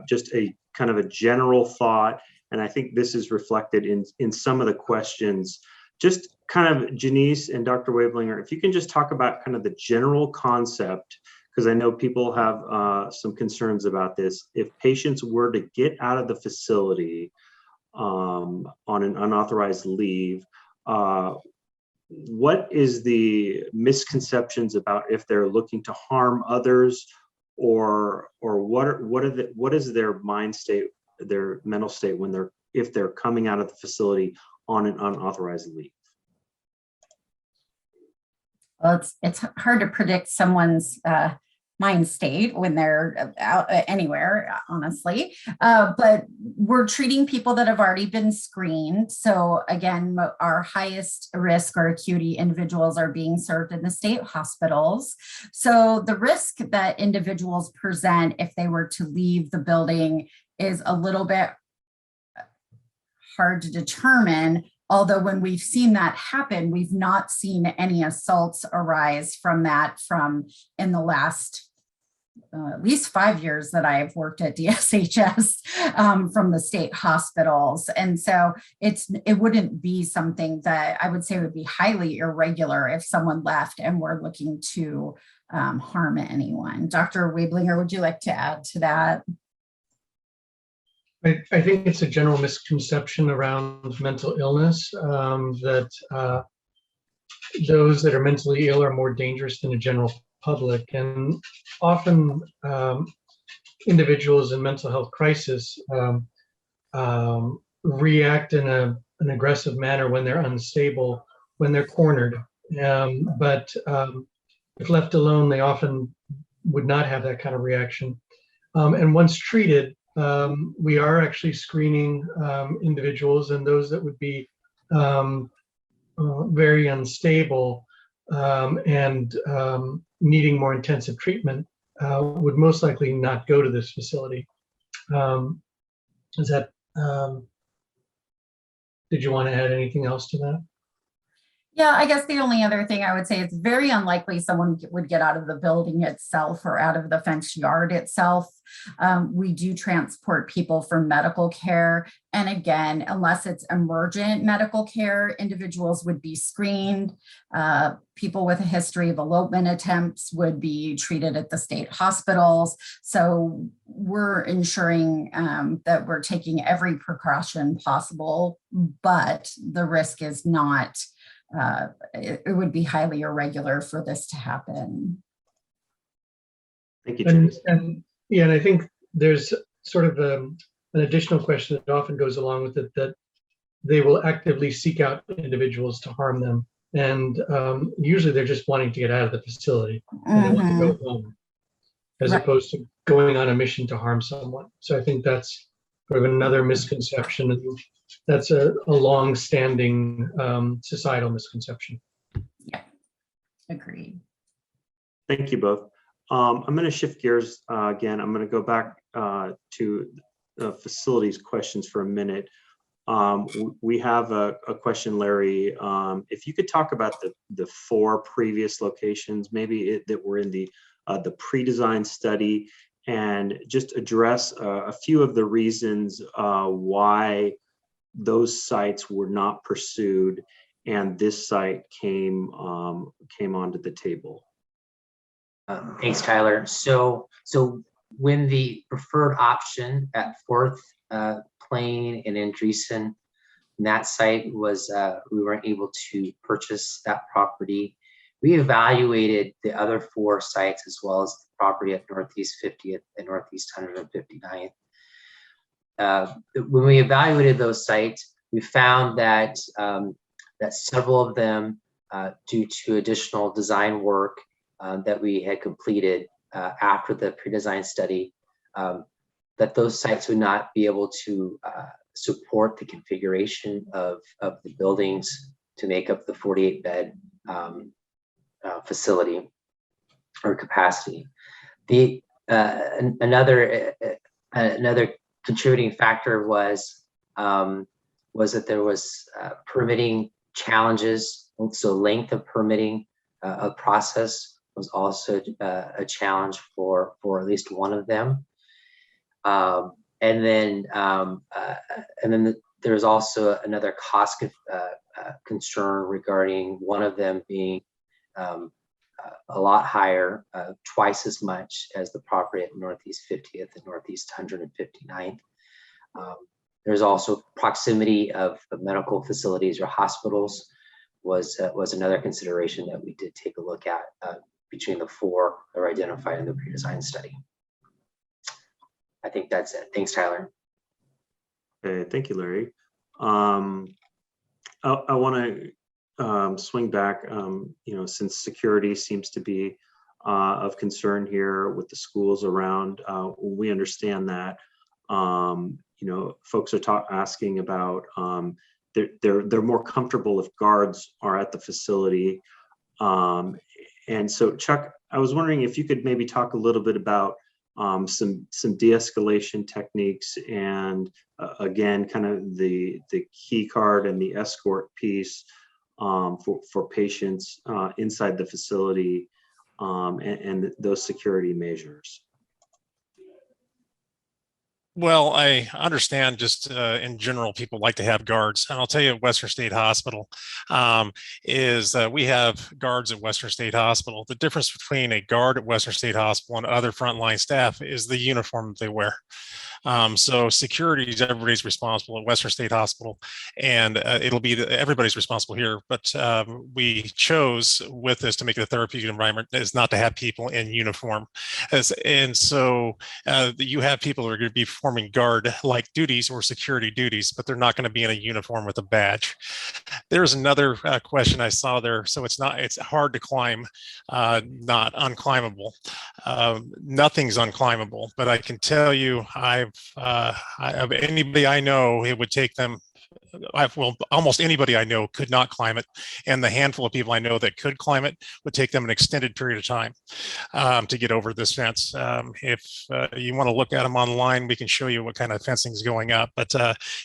just a kind of a general thought, and I think this is reflected in some of the questions. Just kind of Janice and Dr. Wablinger, if you can just talk about kind of the general concept, because I know people have some concerns about this. If patients were to get out of the facility on an unauthorized leave, what is the misconceptions about if they're looking to harm others, or what is their mind state, their mental state if they're coming out of the facility on an unauthorized leave? Well, it's hard to predict someone's mind state when they're out anywhere, honestly. But we're treating people that have already been screened. So again, our highest risk or acuity individuals are being served in the state hospitals. So the risk that individuals present if they were to leave the building is a little bit hard to determine. Although when we've seen that happen, we've not seen any assaults arise from that in the last at least 5 years that I've worked at DSHS from the state hospitals. And so it wouldn't be something that I would say would be highly irregular if someone left and were looking to harm anyone. Dr. Wablinger, would you like to add to that? I think it's a general misconception around mental illness that those that are mentally ill are more dangerous than the general public. And often individuals in mental health crisis react in an aggressive manner when they're unstable, when they're cornered. But if left alone, they often would not have that kind of reaction. And once treated, we are actually screening individuals, and those that would be very unstable and needing more intensive treatment would most likely not go to this facility. Is that did you want to add anything else to that? Yeah, I guess the only other thing I would say, it's very unlikely someone would get out of the building itself or out of the fenced yard itself. We do transport people for medical care. And again, unless it's emergent medical care, individuals would be screened. People with a history of elopement attempts would be treated at the state hospitals. So we're ensuring that we're taking every precaution possible, but the risk is not it would be highly irregular for this to happen. Thank you, Jenny. And I think there's sort of an additional question that often goes along with it, that they will actively seek out individuals to harm them. And usually they're just wanting to get out of the facility and they want to go home, as opposed to going on a mission to harm someone. So I think that's sort of another misconception. And that's a long-standing societal misconception. Yeah, agreed. Thank you both. I'm going to shift gears again. I'm going to go back to facilities questions for a minute. We have a question, Larry. If you could talk about the 4 previous locations, maybe that were in the pre-design study, and just address a few of the reasons why those sites were not pursued and this site came onto the table. Thanks, Tyler. So when the preferred option at 4th Plain and Andreessen, that site was, we weren't able to purchase that property. We evaluated the other 4 sites as well as the property at Northeast 50th and Northeast 159th. When we evaluated those sites, we found that that several of them, due to additional design work that we had completed after the pre-design study, that those sites would not be able to support the configuration of the buildings to make up the 48-bed facility or capacity. The another contributing factor was that there was permitting challenges. So length of permitting a process was also a challenge for at least one of them. And then there's also another cost concern regarding one of them being a lot higher, twice as much as the property at Northeast 50th and Northeast 159th. There's also proximity of medical facilities or hospitals was another consideration that we did take a look at between the 4 that were identified in the pre-design study. I think that's it. Thanks, Tyler. Okay, thank you, Larry. I want to swing back, since security seems to be of concern here with the schools around. We understand that, folks are asking about, they're more comfortable if guards are at the facility. And so, Chuck, I was wondering if you could maybe talk a little bit about some de-escalation techniques, and again, kind of the key card and the escort piece for patients inside the facility, and those security measures. Well, I understand just in general, people like to have guards. And I'll tell you, at Western State Hospital is we have guards at Western State Hospital. The difference between a guard at Western State Hospital and other frontline staff is the uniform they wear. So security is everybody's responsible at Western State Hospital, and it'll be everybody's responsible here. But we chose with this to make it a therapeutic environment is not to have people in uniform, and so you have people who are going to be performing guard-like duties or security duties, but they're not going to be in a uniform with a badge. There's another question I saw there. So it's hard to climb, not unclimbable. Nothing's unclimbable, but I can tell you, of anybody I know, it would take them. Almost anybody I know could not climb it, and the handful of people I know that could climb it would take them an extended period of time to get over this fence. If you want to look at them online, we can show you what kind of fencing is going up, but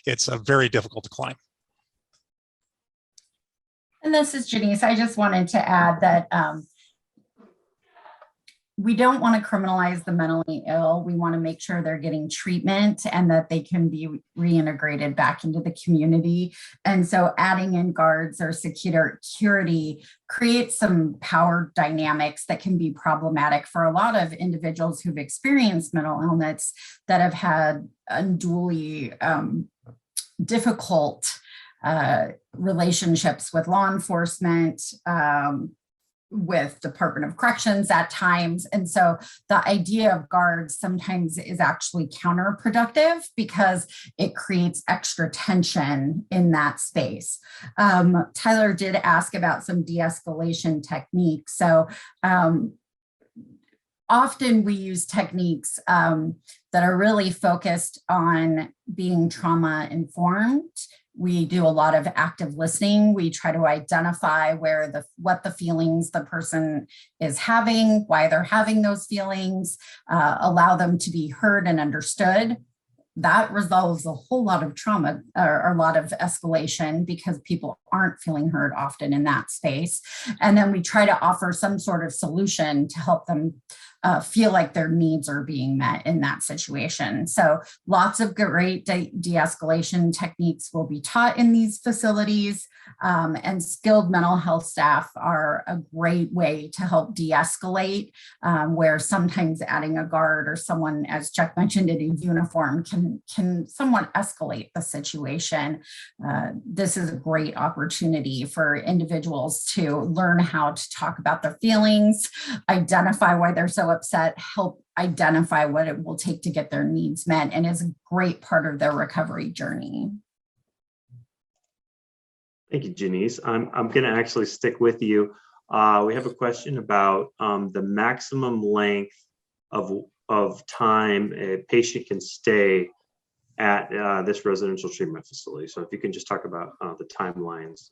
it's very difficult to climb. And this is Janice. I just wanted to add that we don't want to criminalize the mentally ill. We want to make sure they're getting treatment and that they can be reintegrated back into the community. And so adding in guards or security creates some power dynamics that can be problematic for a lot of individuals who've experienced mental illness that have had unduly difficult relationships with law enforcement, with Department of Corrections at times. And so the idea of guards sometimes is actually counterproductive because it creates extra tension in that space. Tyler did ask about some de-escalation techniques. So often we use techniques that are really focused on being trauma informed. We do a lot of active listening. We try to identify what the feelings the person is having, why they're having those feelings, allow them to be heard and understood. That resolves a whole lot of trauma or a lot of escalation because people aren't feeling heard often in that space. And then we try to offer some sort of solution to help them feel like their needs are being met in that situation. So lots of great de-escalation techniques will be taught in these facilities, and skilled mental health staff are a great way to help de-escalate, where sometimes adding a guard or someone, as Chuck mentioned, in a uniform can somewhat escalate the situation. This is a great opportunity for individuals to learn how to talk about their feelings, identify why they're so upset, help identify what it will take to get their needs met, and is a great part of their recovery journey. Thank you, Janice. I'm going to actually stick with you. We have a question about the maximum length of time a patient can stay at this residential treatment facility. So if you can just talk about the timelines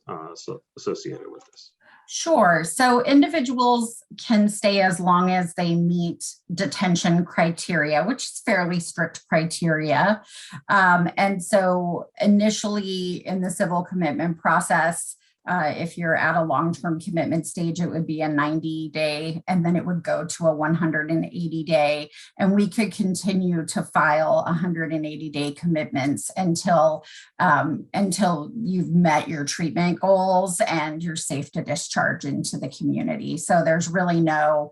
associated with this. Sure. So individuals can stay as long as they meet detention criteria, which is fairly strict criteria. And so initially in the civil commitment process, if you're at a long-term commitment stage, it would be a 90-day, and then it would go to a 180-day. And we could continue to file 180-day commitments until you've met your treatment goals and you're safe to discharge into the community. So there's really no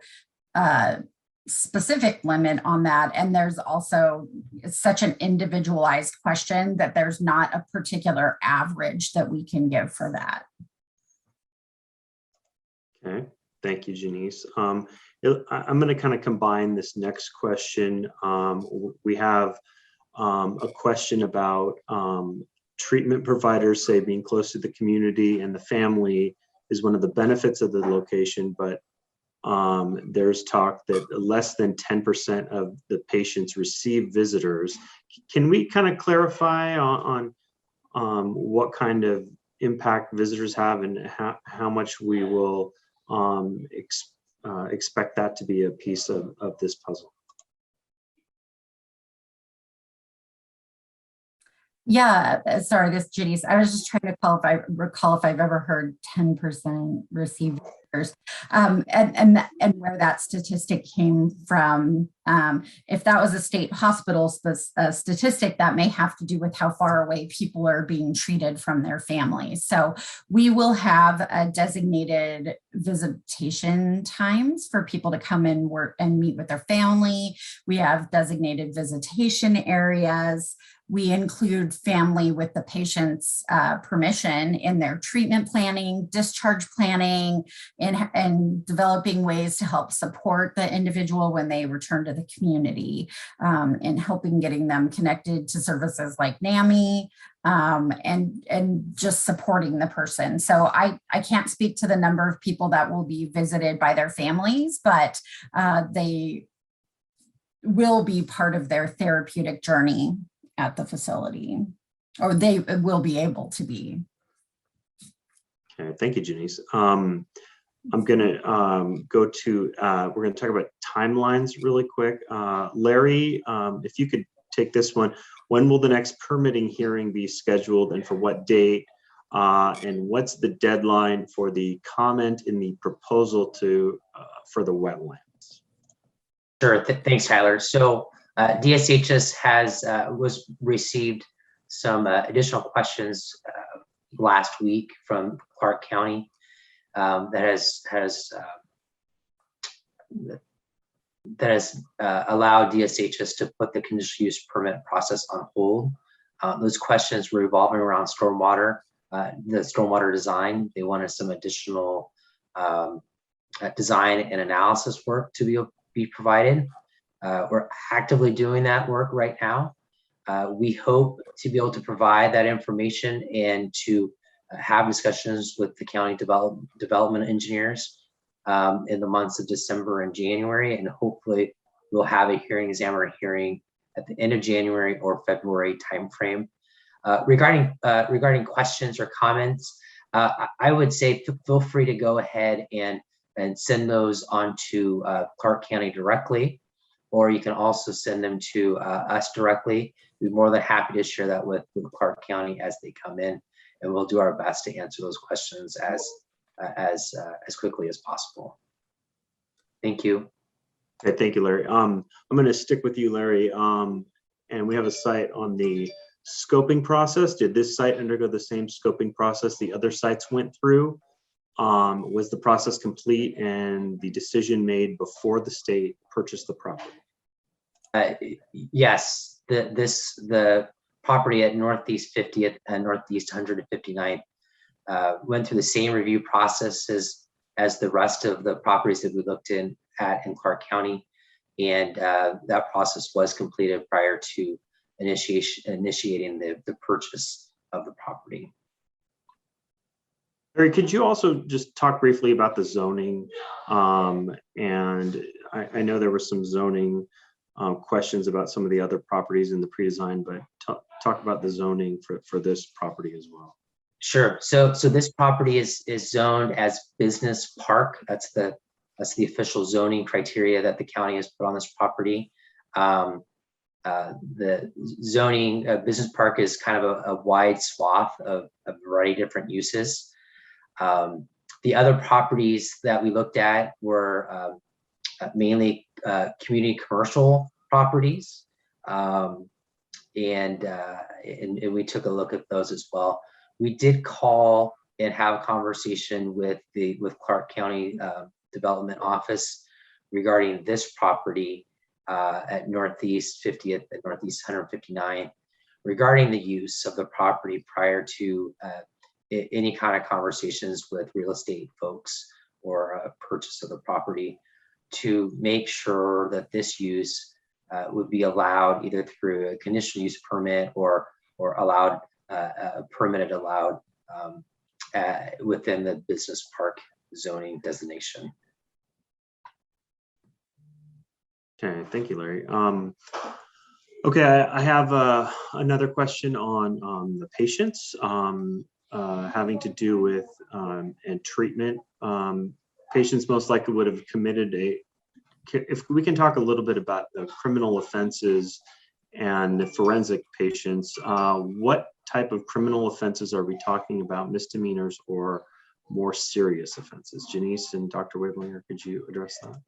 specific limit on that. And there's also such an individualized question that there's not a particular average that we can give for that. Okay, thank you, Janice. I'm going to kind of combine this next question. We have a question about treatment providers, say, being close to the community and the family is one of the benefits of the location, but there's talk that less than 10% of the patients receive visitors. Can we kind of clarify on what kind of impact visitors have and how much we will expect that to be a piece of this puzzle? Yeah, sorry, this is Janice. I was just trying to recall if I've ever heard 10% receive visitors, and where that statistic came from. If that was a state hospital statistic, that may have to do with how far away people are being treated from their families. So we will have designated visitation times for people to come and work and meet with their family. We have designated visitation areas. We include family with the patient's permission in their treatment planning, discharge planning, and developing ways to help support the individual when they return to the community, and helping getting them connected to services like NAMI, and just supporting the person. So I can't speak to the number of people that will be visited by their families, but they will be part of their therapeutic journey at the facility, or they will be able to be. Okay, thank you, Janice. I'm going to go to, we're going to talk about timelines really quick. Larry, if you could take this one. When will the next permitting hearing be scheduled and for what date? And what's the deadline for the comment in the proposal to for the wetlands? Sure. Thanks, Tyler. So DSHS has received some additional questions last week from Clark County that has allowed DSHS to put the conditional use permit process on hold. Those questions were revolving around stormwater, the stormwater design. They wanted some additional design and analysis work to be provided. We're actively doing that work right now. We hope to be able to provide that information and to have discussions with the county development engineers in the months of December and January, and hopefully we'll have a hearing examiner hearing at the end of January or February timeframe. Regarding questions or comments, I would say feel free to go ahead and send those on to Clark County directly, or you can also send them to us directly. We're more than happy to share that with Clark County as they come in, and we'll do our best to answer those questions as quickly as possible. Thank you. Okay, thank you, Larry. I'm going to stick with you, Larry. And we have a site on the scoping process. Did this site undergo the same scoping process the other sites went through? Was the process complete and the decision made before the state purchased the property? Yes, the property at Northeast 50th and Northeast 159th went through the same review processes as the rest of the properties that we looked at in Clark County, and that process was completed prior to initiating the purchase of the property. Larry, could you also just talk briefly about the zoning? And I know there were some zoning questions about some of the other properties in the pre-design, but talk about the zoning for this property as well. Sure. So this property is zoned as business park. That's the official zoning criteria that the county has put on this property. The zoning business park is kind of a wide swath of a variety of different uses. The other properties that we looked at were mainly community commercial properties, and we took a look at those as well. We did call and have a conversation with Clark County Development Office regarding this property at Northeast 50th and Northeast 159, regarding the use of the property prior to any kind of conversations with real estate folks or a purchase of the property, to make sure that this use would be allowed either through a conditional use permit or allowed permitted allowed within the business park zoning designation. Okay, thank you, Larry. Okay, I have another question on the patients having to do with and treatment. Patients most likely would have committed if we can talk a little bit about the criminal offenses and the forensic patients, what type of criminal offenses are we talking about, misdemeanors or more serious offenses? Janice and Dr. Wablinger, could you address that?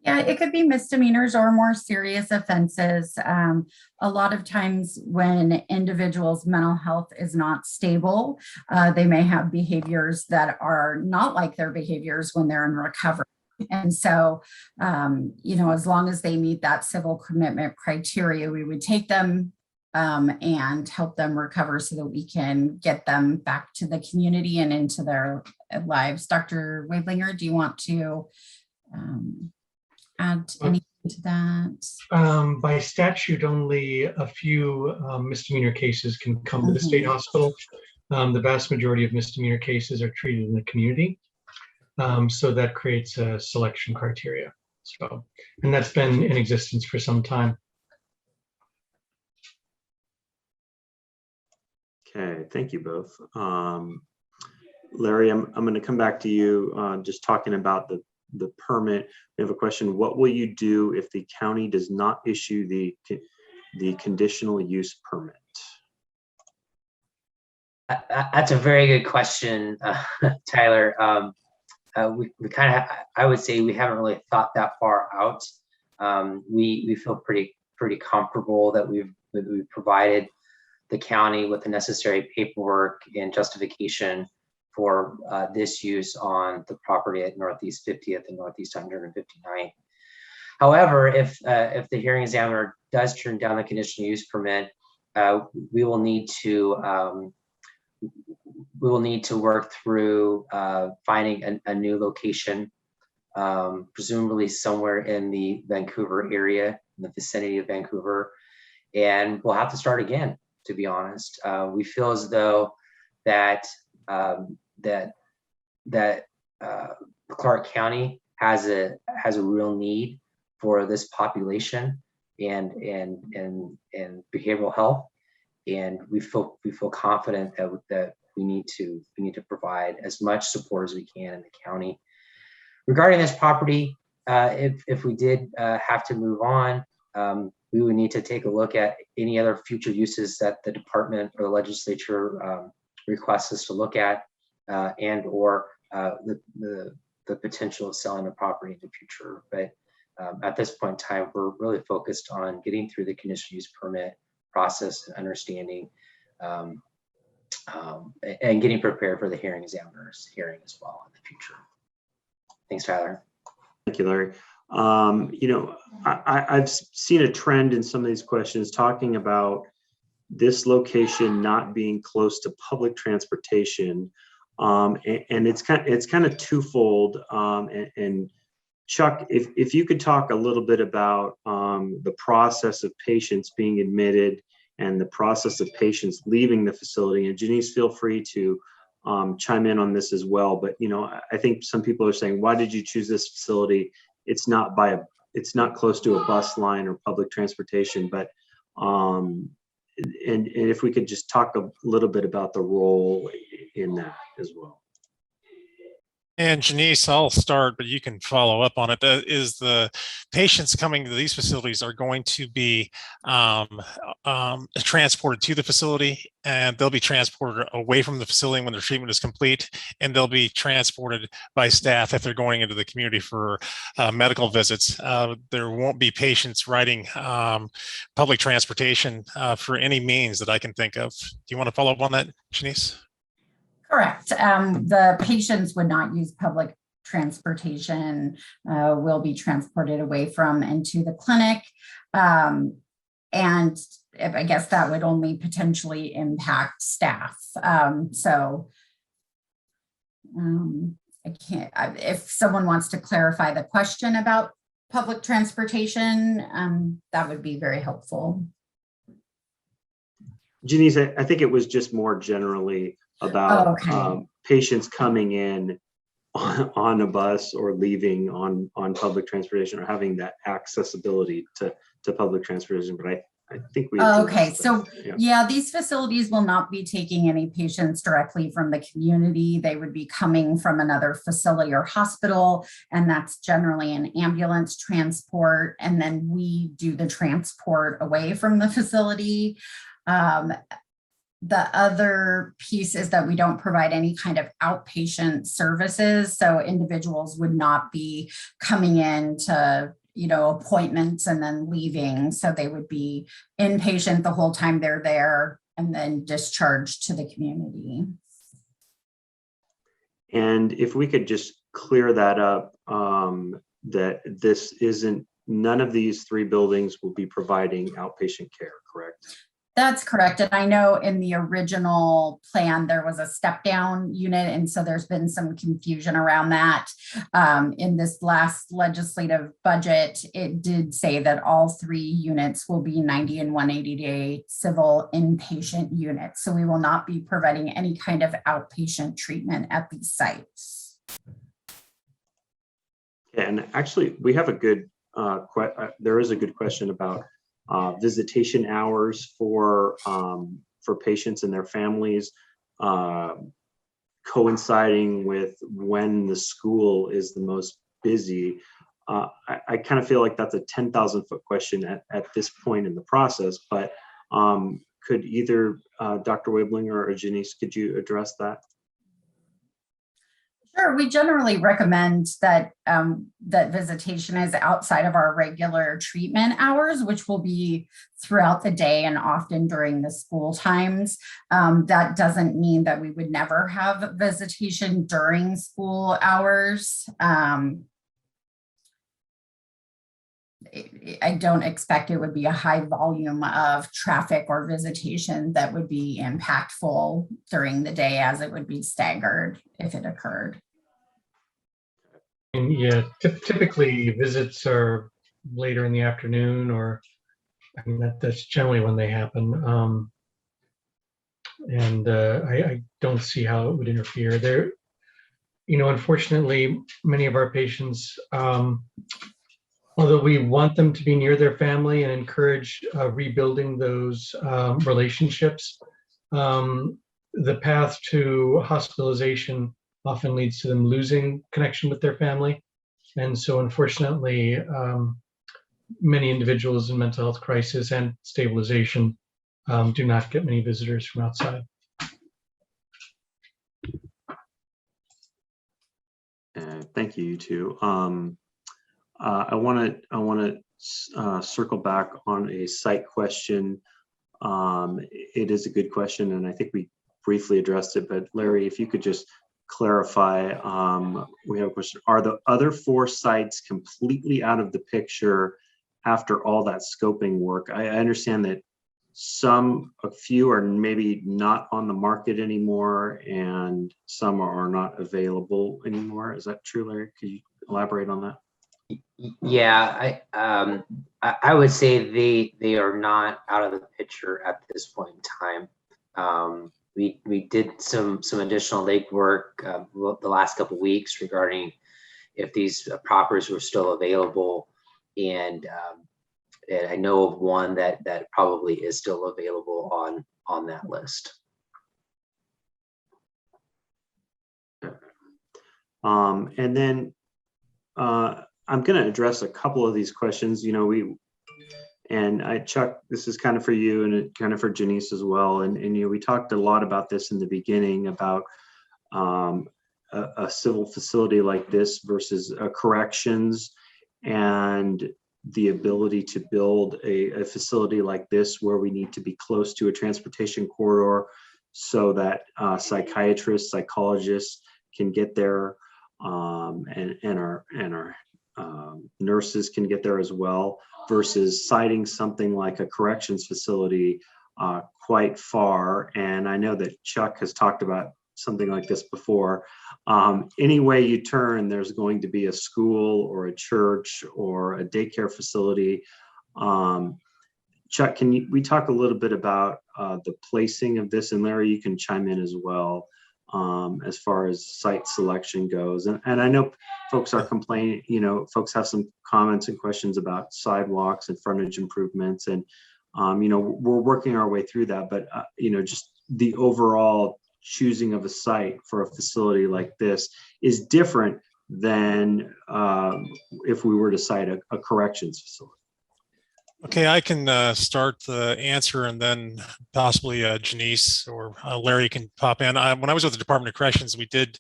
Yeah, it could be misdemeanors or more serious offenses. A lot of times when individuals' mental health is not stable, they may have behaviors that are not like their behaviors when they're in recovery. And so, as long as they meet that civil commitment criteria, we would take them and help them recover so that we can get them back to the community and into their lives. Dr. Wablinger, do you want to add anything to that? By statute, only a few misdemeanor cases can come to the state hospital. The vast majority of misdemeanor cases are treated in the community. So that creates a selection criteria. So, and that's been in existence for some time. Okay, thank you both. Larry, I'm going to come back to you just talking about the permit. We have a question. What will you do if the county does not issue the conditional use permit? That's a very good question, Tyler. We kind of, I would say we haven't really thought that far out. We feel pretty comfortable that we've provided the county with the necessary paperwork and justification for this use on the property at Northeast 50th and Northeast 159th. However, if the hearing examiner does turn down the conditional use permit, we will need to work through finding a new location, presumably somewhere in the Vancouver area, in the vicinity of Vancouver, and we'll have to start again. To be honest, we feel as though that Clark County has a real need for this population and behavioral health, and we feel confident that we need to provide as much support as we can in the county. Regarding this property, if we did have to move on, we would need to take a look at any other future uses that the department or the legislature requests us to look at, and or the potential of selling the property in the future. But at this point in time, we're really focused on getting through the conditional use permit process and understanding, and getting prepared for the hearing examiner's hearing as well in the future. Thanks, Tyler. Thank you, Larry. I've seen a trend in some of these questions talking about this location not being close to public transportation, and it's kind of twofold. And Chuck, if you could talk a little bit about the process of patients being admitted and the process of patients leaving the facility, and Janice, feel free to chime in on this as well. But I think some people are saying, why did you choose this facility? It's not close to a bus line or public transportation, but and if we could just talk a little bit about the role in that as well. And Janice, I'll start, but you can follow up on it. Is the patients coming to these facilities are going to be transported to the facility, and they'll be transported away from the facility when their treatment is complete, and they'll be transported by staff if they're going into the community for medical visits. There won't be patients riding public transportation for any means that I can think of. Do you want to follow up on that, Janice? Correct. The patients would not use public transportation, will be transported away from and to the clinic. And I guess that would only potentially impact staff. I can't, if someone wants to clarify the question about public transportation, that would be very helpful. Janice, I think it was just more generally about patients coming in on a bus or leaving on public transportation, or having that accessibility to public transportation. But I think we so yeah, these facilities will not be taking any patients directly from the community. They would be coming from another facility or hospital, and that's generally an ambulance transport, and then we do the transport away from the facility. The other piece is that we don't provide any kind of outpatient services. So individuals would not be coming in to, appointments and then leaving. So they would be inpatient the whole time they're there and then discharged to the community. And if we could just clear that up, that this isn't, none of these three buildings will be providing outpatient care, correct? That's correct. And I know in the original plan, there was a step down unit. And so there's been some confusion around that. In this last legislative budget, it did say that all three units will be 90 and 180-day civil inpatient units. So we will not be providing any kind of outpatient treatment at these sites. And actually, we have a good, there is a good question about visitation hours for patients and their families, coinciding with when the school is the most busy. I kind of feel like that's a 10,000-foot question at this point in the process, but could either Dr. Wibling or Janice, could you address that? Sure, we generally recommend that that visitation is outside of our regular treatment hours, which will be throughout the day and often during the school times. That doesn't mean that we would never have visitation during school hours. I don't expect it would be a high volume of traffic or visitation that would be impactful during the day, as it would be staggered if it occurred. And yeah, typically visits are later in the afternoon, or I mean that's generally when they happen. I don't see how it would interfere there. Unfortunately, many of our patients, although we want them to be near their family and encourage rebuilding those relationships, the path to hospitalization often leads to them losing connection with their family. And so unfortunately, many individuals in mental health crisis and stabilization do not get many visitors from outside. Thank you, you two. I want to circle back on a site question. It is a good question, and I think we briefly addressed it. But Larry, if you could just clarify, we have a question. Are the other 4 sites completely out of the picture after all that scoping work? I understand that a few are maybe not on the market anymore, and some are not available anymore. Is that true, Larry? Could you elaborate on that? Yeah, I would say they are not out of the picture at this point in time. We did some additional legwork the last couple of weeks regarding if these properties were still available, and I know of one that probably is still available on that list. And then I'm going to address a couple of these questions. Chuck, this is kind of for you and kind of for Janice as well. And we talked a lot about this in the beginning about a civil facility like this versus corrections, and the ability to build a facility like this where we need to be close to a transportation corridor so that psychiatrists, psychologists can get there, and our nurses can get there as well, versus citing something like a corrections facility quite far. And I know that Chuck has talked about something like this before. Any way you turn, there's going to be a school or a church or a daycare facility. Chuck, we talk a little bit about the placing of this? And Larry, you can chime in as well. As far as site selection goes. And I know folks are complaining, folks have some comments and questions about sidewalks and frontage improvements. And, we're working our way through that, but, just the overall choosing of a site for a facility like this is different than if we were to cite a corrections facility. Okay, I can start the answer, and then possibly Janice or Larry can pop in. When I was with the Department of Corrections, we did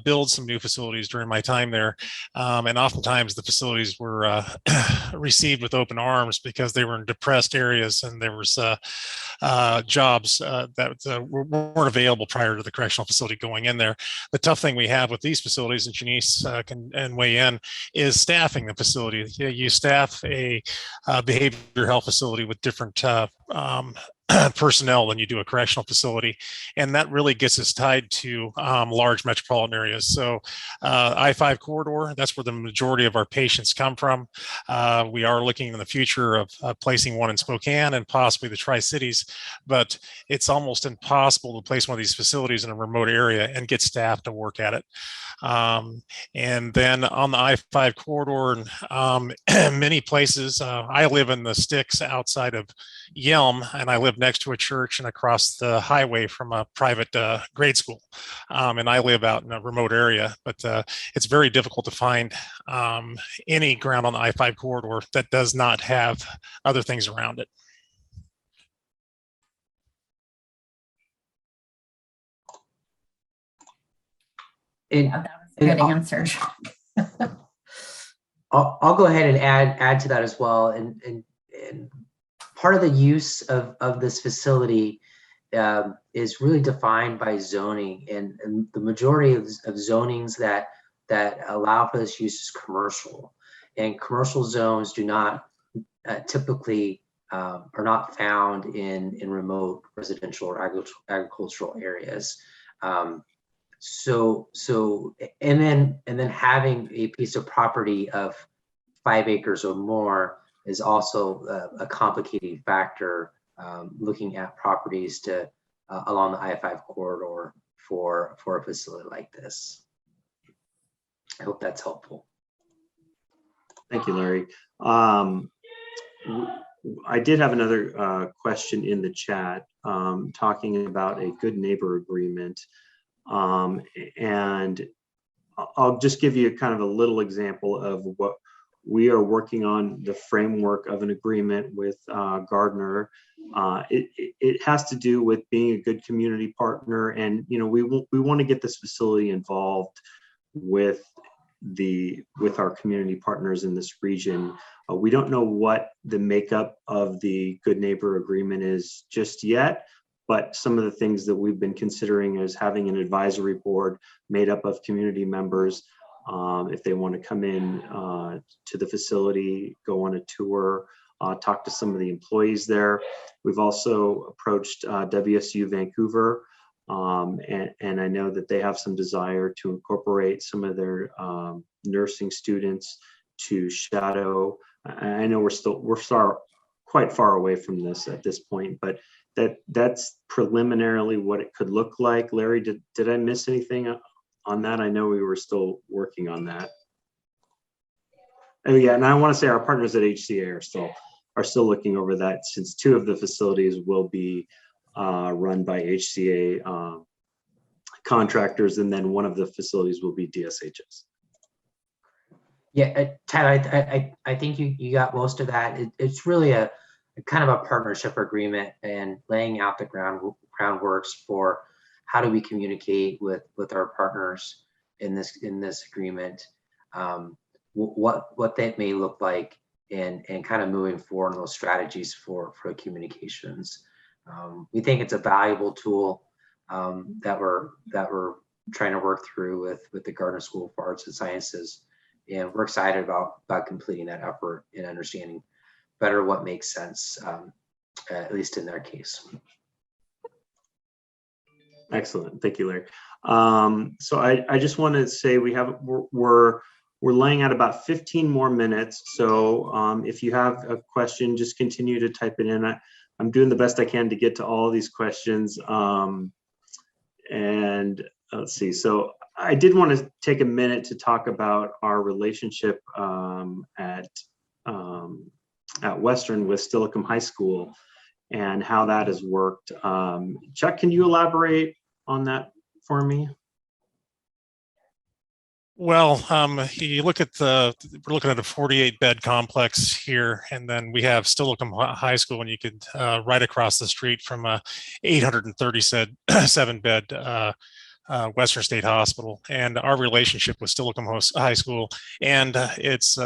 build some new facilities during my time there. And oftentimes the facilities were received with open arms because they were in depressed areas, and there was jobs that weren't available prior to the correctional facility going in there. The tough thing we have with these facilities, and Janice can weigh in, is staffing the facility. You staff a behavioral health facility with different personnel than you do a correctional facility, and that really gets us tied to large metropolitan areas. So I-5 corridor, that's where the majority of our patients come from. We are looking in the future of placing one in Spokane and possibly the Tri-Cities, but it's almost impossible to place one of these facilities in a remote area and get staff to work at it. And then on the I-5 corridor, many places, I live in the sticks outside of Yelm, and I live next to a church and across the highway from a private grade school. And I live out in a remote area, but it's very difficult to find any ground on the I-5 corridor that does not have other things around it. And, Yeah, that was a and good answer. I'll go ahead and add to that as well. And part of the use of this facility is really defined by zoning, and the majority of zonings that allow for this use is commercial, and commercial zones do not typically are not found in remote residential or agricultural areas. So and then having a piece of property of 5 acres or more is also a complicating factor, looking at properties to along the I-5 corridor for a facility like this. I hope that's helpful. Thank you, Larry. I did have another question in the chat talking about a good neighbor agreement. And I'll just give you kind of a little example of what we are working on, the framework of an agreement with Gardner. It has to do with being a good community partner, and we want to get this facility involved with our community partners in this region. We don't know what the makeup of the Good Neighbor Agreement is just yet, but some of the things that we've been considering is having an advisory board made up of community members. If they want to come in to the facility, go on a tour, talk to some of the employees there. We've also approached WSU Vancouver, and I know that they have some desire to incorporate some of their nursing students to shadow. I know we're quite far away from this at this point, but that's preliminarily what it could look like. Larry, did I miss anything on that? I know we were still working on that. Oh yeah, and I want to say our partners at HCA are still looking over that, since 2 of the facilities will be run by HCA contractors, and then 1 of the facilities will be DSHS. Yeah, Tyler, I think you got most of that. It's really a kind of a partnership agreement and laying out the groundworks for how do we communicate with our partners in this agreement, what that may look like, and kind of moving forward on those strategies for communications. We think it's a valuable tool that we're trying to work through with the Gardner School for Arts and Sciences, and we're excited about completing that effort and understanding better what makes sense, at least in their case. Excellent, thank you, Larry. So I just want to say we're laying out about 15 more minutes. So if you have a question, just continue to type it in. I'm doing the best I can to get to all of these questions. And let's see. So I did want to take a minute to talk about our relationship at Western with Steilacoom High School and how that has worked. Chuck, can you elaborate on that for me? Well, you look at we're looking at a 48-bed complex here, and then we have Steilacoom High School, and you could right across the street from a 837-bed Western State Hospital. And our relationship with Steilacoom High School and its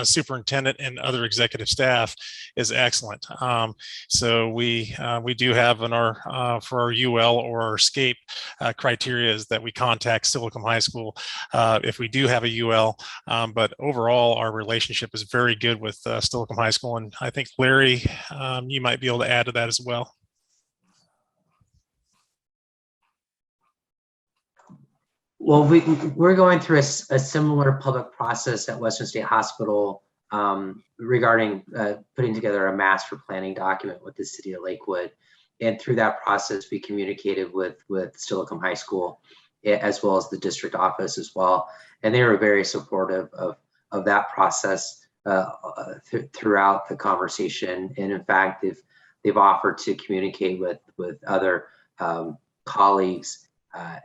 superintendent and other executive staff is excellent. So we do have in our for our UL or our escape criteria is that we contact Steilacoom High School if we do have a UL. But overall, our relationship is very good with Steilacoom High School, and I think Larry, you might be able to add to that as well. Well, we're going through a similar public process at Western State Hospital regarding putting together a master planning document with the city of Lakewood. And through that process, we communicated with Steilacoom High School, as well as the district office as well. And they were very supportive of that process throughout the conversation. And in fact, they've offered to communicate with other colleagues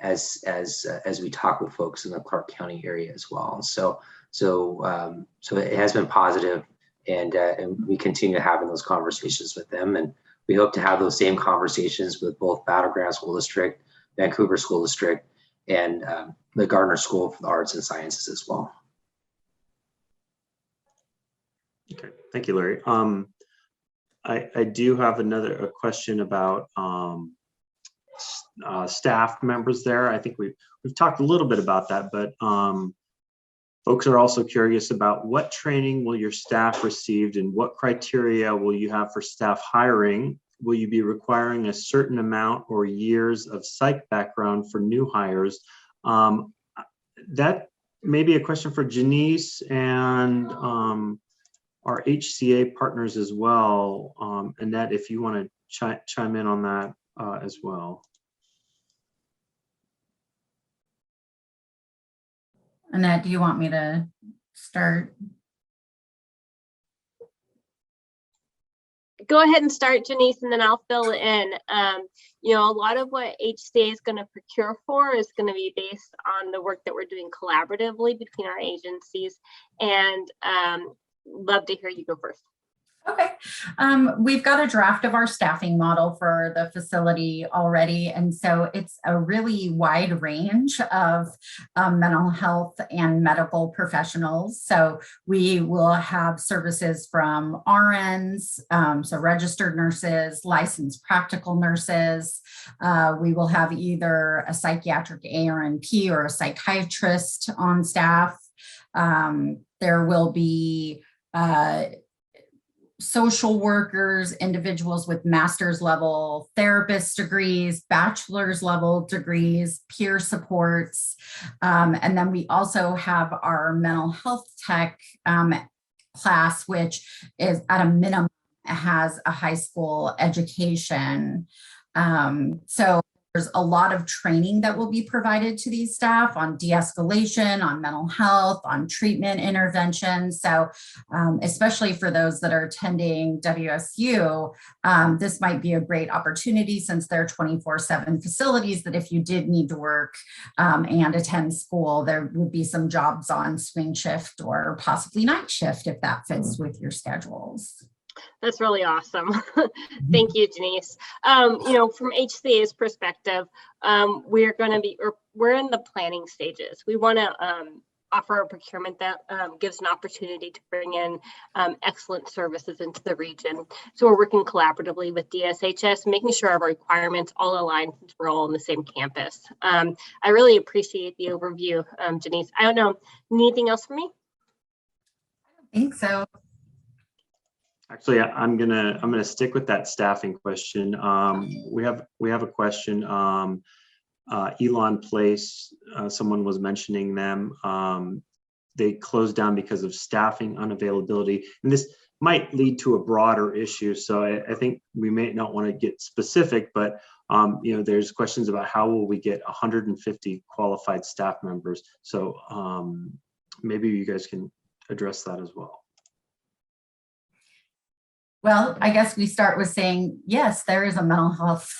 as we talk with folks in the Clark County area as well. So it has been positive, and we continue having those conversations with them, and we hope to have those same conversations with both Battleground School District, Vancouver School District, and the Gardner School for the Arts and Sciences as well. Okay, thank you, Larry. I do have a question about staff members there. I think we've talked a little bit about that, but folks are also curious about what training will your staff receive and what criteria will you have for staff hiring? Will you be requiring a certain amount or years of psych background for new hires? That may be a question for Janice and our HCA partners as well. Annette, if you want to chime in on that as well. Annette, do you want me to start? Go ahead and start, Janice, and then I'll fill in. You know, a lot of what HCA is going to procure for is going to be based on the work that we're doing collaboratively between our agencies. And love to hear you go first. Okay. We've got a draft of our staffing model for the facility already. And so it's a really wide range of mental health and medical professionals. So we will have services from RNs, so registered nurses, licensed practical nurses. We will have either a psychiatric ARNP or a psychiatrist on staff. There will be social workers, individuals with master's level therapist degrees, bachelor's level degrees, peer supports. And then we also have our mental health tech class, which is at a minimum has a high school education. So there's a lot of training that will be provided to these staff on de-escalation, on mental health, on treatment intervention. So especially for those that are attending WSU, this might be a great opportunity since they're 24/7 facilities that if you did need to work and attend school, there would be some jobs on swing shift or possibly night shift if that fits with your schedules. That's really awesome. Thank you, Janice. You know, from HCA's perspective, we're in the planning stages. We want to offer a procurement that gives an opportunity to bring in excellent services into the region. So we're working collaboratively with DSHS, making sure our requirements all align since we're all on the same campus. I really appreciate the overview, Janice. I don't know, anything else for me? I think so. Actually, I'm gonna stick with that staffing question. We have a question. Elon Place, someone was mentioning them. They closed down because of staffing unavailability, and this might lead to a broader issue. So I think we may not want to get specific, but you know, there's questions about how will we get 150 qualified staff members. So maybe you guys can address that as well. Well, I guess we start with saying, yes, there is a mental health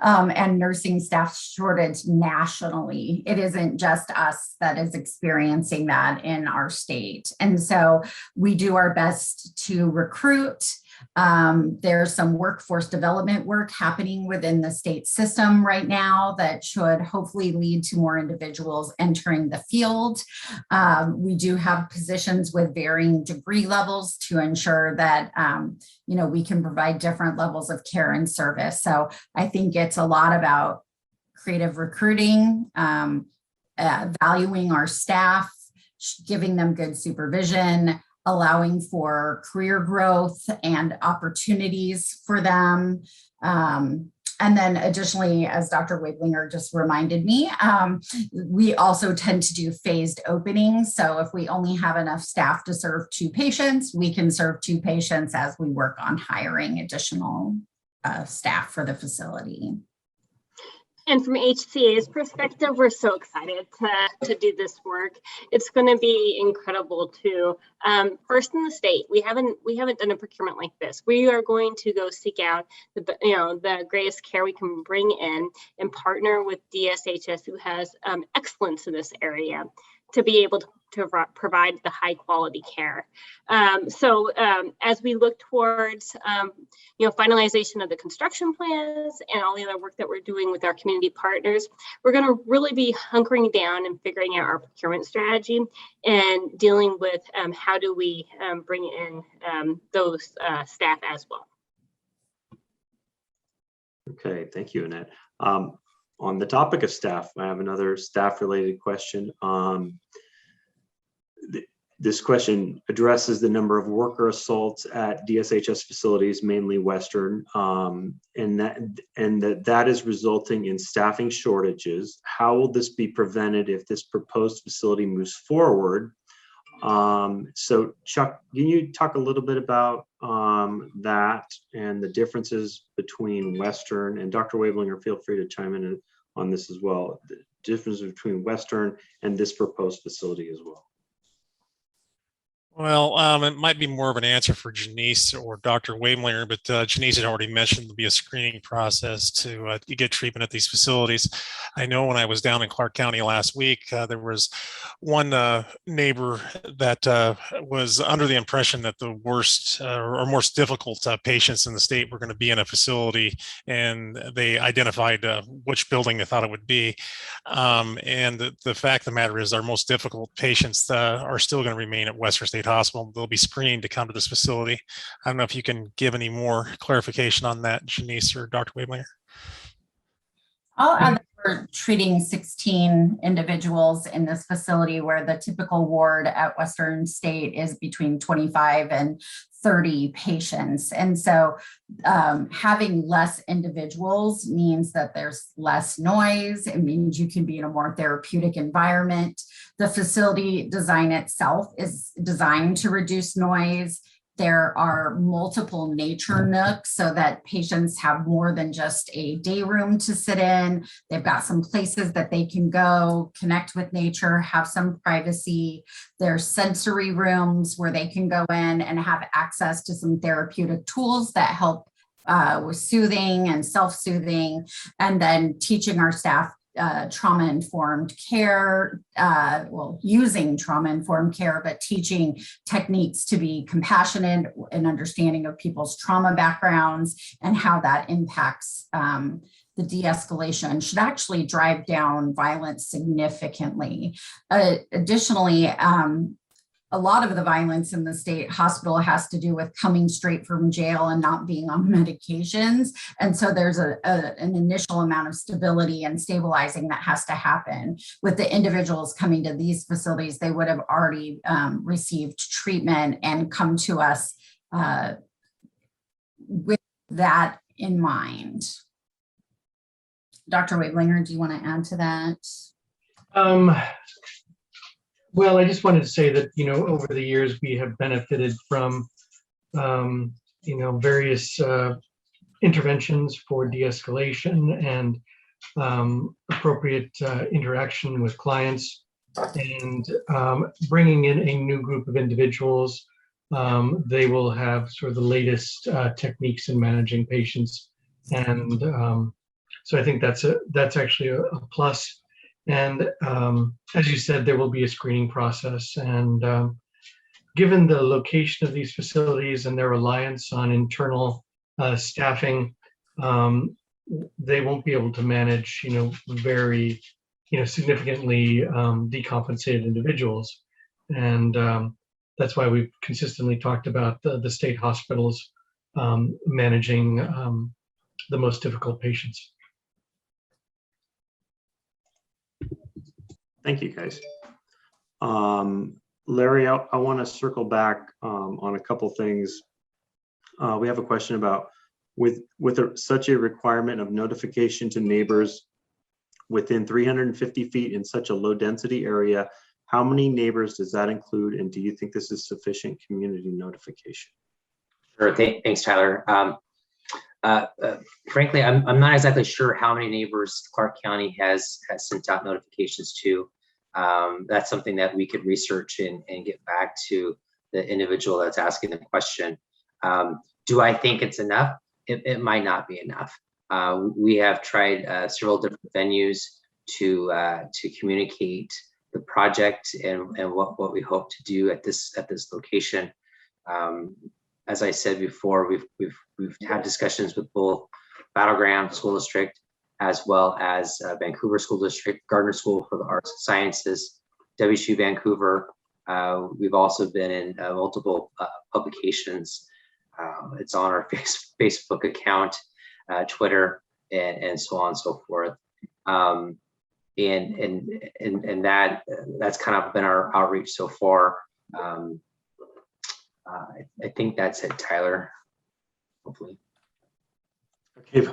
and nursing staff shortage nationally. It isn't just us that is experiencing that in our state. And so we do our best to recruit. There's some workforce development work happening within the state system right now that should hopefully lead to more individuals entering the field. We do have positions with varying degree levels to ensure that you know, we can provide different levels of care and service. So I think it's a lot about creative recruiting, valuing our staff, giving them good supervision, allowing for career growth and opportunities for them. And then additionally, as Dr. Wiglinger just reminded me, we also tend to do phased openings. So if we only have enough staff to serve 2 patients, we can serve 2 patients as we work on hiring additional staff for the facility. And from HCA's perspective, we're so excited to do this work. It's going to be incredible too. First in the state, we haven't done a procurement like this. We are going to go seek out the greatest care we can bring in and partner with DSHS, who has excellence in this area. to be able to provide the high quality care. As we look towards, finalization of the construction plans and all the other work that we're doing with our community partners, we're going to really be hunkering down and figuring out our procurement strategy and dealing with how do we bring in those staff as well. Okay, thank you, Annette. On the topic of staff, I have another staff-related question. This question addresses the number of worker assaults at DSHS facilities, mainly Western, and that is resulting in staffing shortages. How will this be prevented if this proposed facility moves forward? So Chuck, can you talk a little bit about that and the differences between Western, and Dr. Wablinger, feel free to chime in on this as well, the differences between Western and this proposed facility as well. Well, it might be more of an answer for Janice or Dr. Wablinger, but Janice had already mentioned there'll be a screening process to get treatment at these facilities. I know when I was down in Clark County last week, there was one neighbor that was under the impression that the worst or most difficult patients in the state were going to be in a facility, and they identified which building they thought it would be. And the fact of the matter is our most difficult patients are still going to remain at Western State Hospital. They'll be screened to come to this facility. I don't know if you can give any more clarification on that, Janice or Dr. Wablinger. I'll add that we're treating 16 individuals in this facility, where the typical ward at Western State is between 25 and 30 patients. And so having less individuals means that there's less noise. It means you can be in a more therapeutic environment. The facility design itself is designed to reduce noise. There are multiple nature nooks so that patients have more than just a day room to sit in. They've got some places that they can go, connect with nature, have some privacy. There's sensory rooms where they can go in and have access to some therapeutic tools that help with soothing and self-soothing, and then teaching our staff trauma-informed care, using trauma-informed care, but teaching techniques to be compassionate and understanding of people's trauma backgrounds and how that impacts the de-escalation should actually drive down violence significantly. Additionally, a lot of the violence in the state hospital has to do with coming straight from jail and not being on medications. And so there's an initial amount of stability and stabilizing that has to happen. With the individuals coming to these facilities, they would have already received treatment and come to us with that in mind. Dr. Wablinger, do you want to add to that? Well, I just wanted to say that, over the years, we have benefited from, various interventions for de-escalation and appropriate interaction with clients, and bringing in a new group of individuals. They will have sort of the latest techniques in managing patients. And so I think that's actually a plus. And as you said, there will be a screening process. And given the location of these facilities and their reliance on internal staffing, they won't be able to manage, very, significantly decompensated individuals. And that's why we've consistently talked about the state hospitals managing the most difficult patients. Thank you, guys. Larry, I want to circle back on a couple things. We have a question about with such a requirement of notification to neighbors within 350 feet in such a low density area, how many neighbors does that include? And do you think this is sufficient community notification? Sure, thanks, Tyler. Frankly, I'm not exactly sure how many neighbors Clark County has sent out notifications to. That's something that we could research and get back to the individual that's asking the question. Do I think it's enough? It might not be enough. We have tried several different venues to communicate the project and what we hope to do at this location. As I said before, we've had discussions with both Battleground School District as well as Vancouver School District, Gardner School for the Arts and Sciences, WSU Vancouver. We've also been in multiple publications. It's on our Facebook account, Twitter, and so on and so forth. And that's kind of been our outreach so far. I think that's it, Tyler. Hopefully. Okay,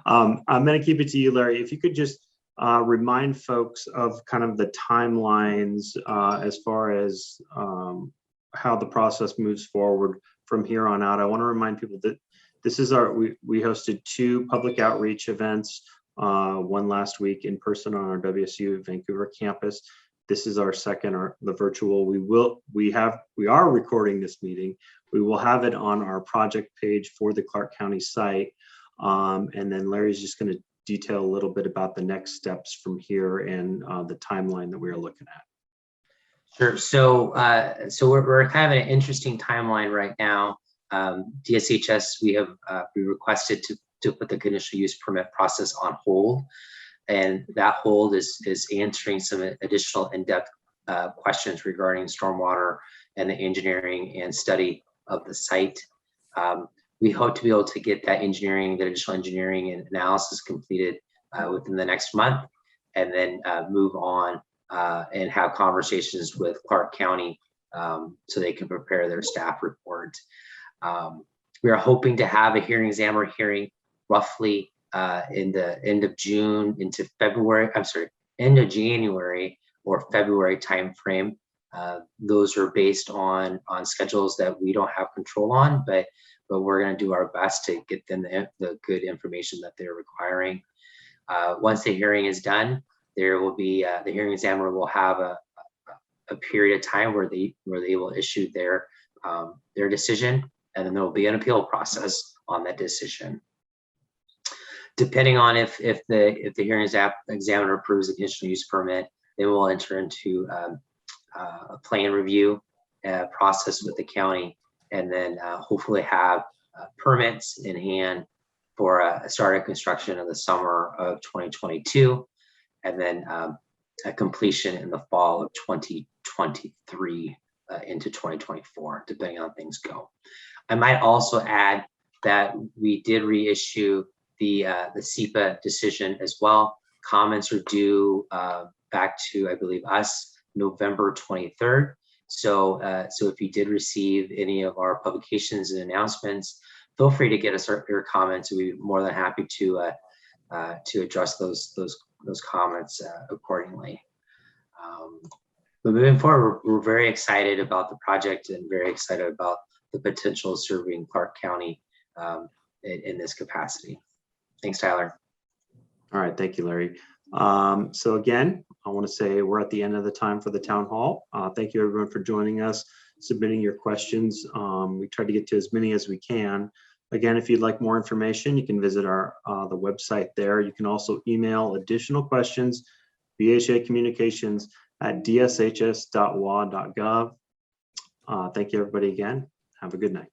I'm going to keep it to you, Larry. If you could just remind folks of kind of the timelines as far as how the process moves forward from here on out. I want to remind people that this is we hosted 2 public outreach events, one last week in person on our WSU Vancouver campus. This is our second, the virtual. We are recording this meeting. We will have it on our project page for the Clark County site. And then Larry's just going to detail a little bit about the next steps from here and the timeline that we are looking at. Sure. So we're kind of in an interesting timeline right now. DSHS, we requested to put the conditional use permit process on hold, and that hold is answering some additional in-depth questions regarding stormwater and the engineering and study of the site. We hope to be able to get that additional engineering and analysis completed within the next month, and then move on and have conversations with Clark County so they can prepare their staff report. We are hoping to have a hearing examiner hearing roughly in the end of June into February, end of January or February timeframe. Those are based on schedules that we don't have control on, but we're going to do our best to get them the good information that they're requiring. Once the hearing is done, there will be the hearing examiner will have a period of time where they will issue their decision, and then there will be an appeal process on that decision. Depending on if the hearing examiner approves the conditional use permit, then we'll enter into a plan review process with the county, and then hopefully have permits in hand for a start of construction in the summer of 2022, and then a completion in the fall of 2023 into 2024, depending on things go. I might also add that we did reissue the SEPA decision as well. Comments are due back to, I believe, us November 23rd. So if you did receive any of our publications and announcements, feel free to get us your comments. We'd be more than happy to address those comments accordingly. But moving forward, we're very excited about the project and very excited about the potential of serving Clark County in this capacity. Thanks, Tyler. All right, thank you, Larry. So again, I want to say we're at the end of the time for the town hall. Thank you everyone for joining us, submitting your questions. We tried to get to as many as we can. Again, if you'd like more information, you can visit the website there. You can also email additional questions, bhacommunications@dshs.wa.gov. Thank you everybody again. Have a good night.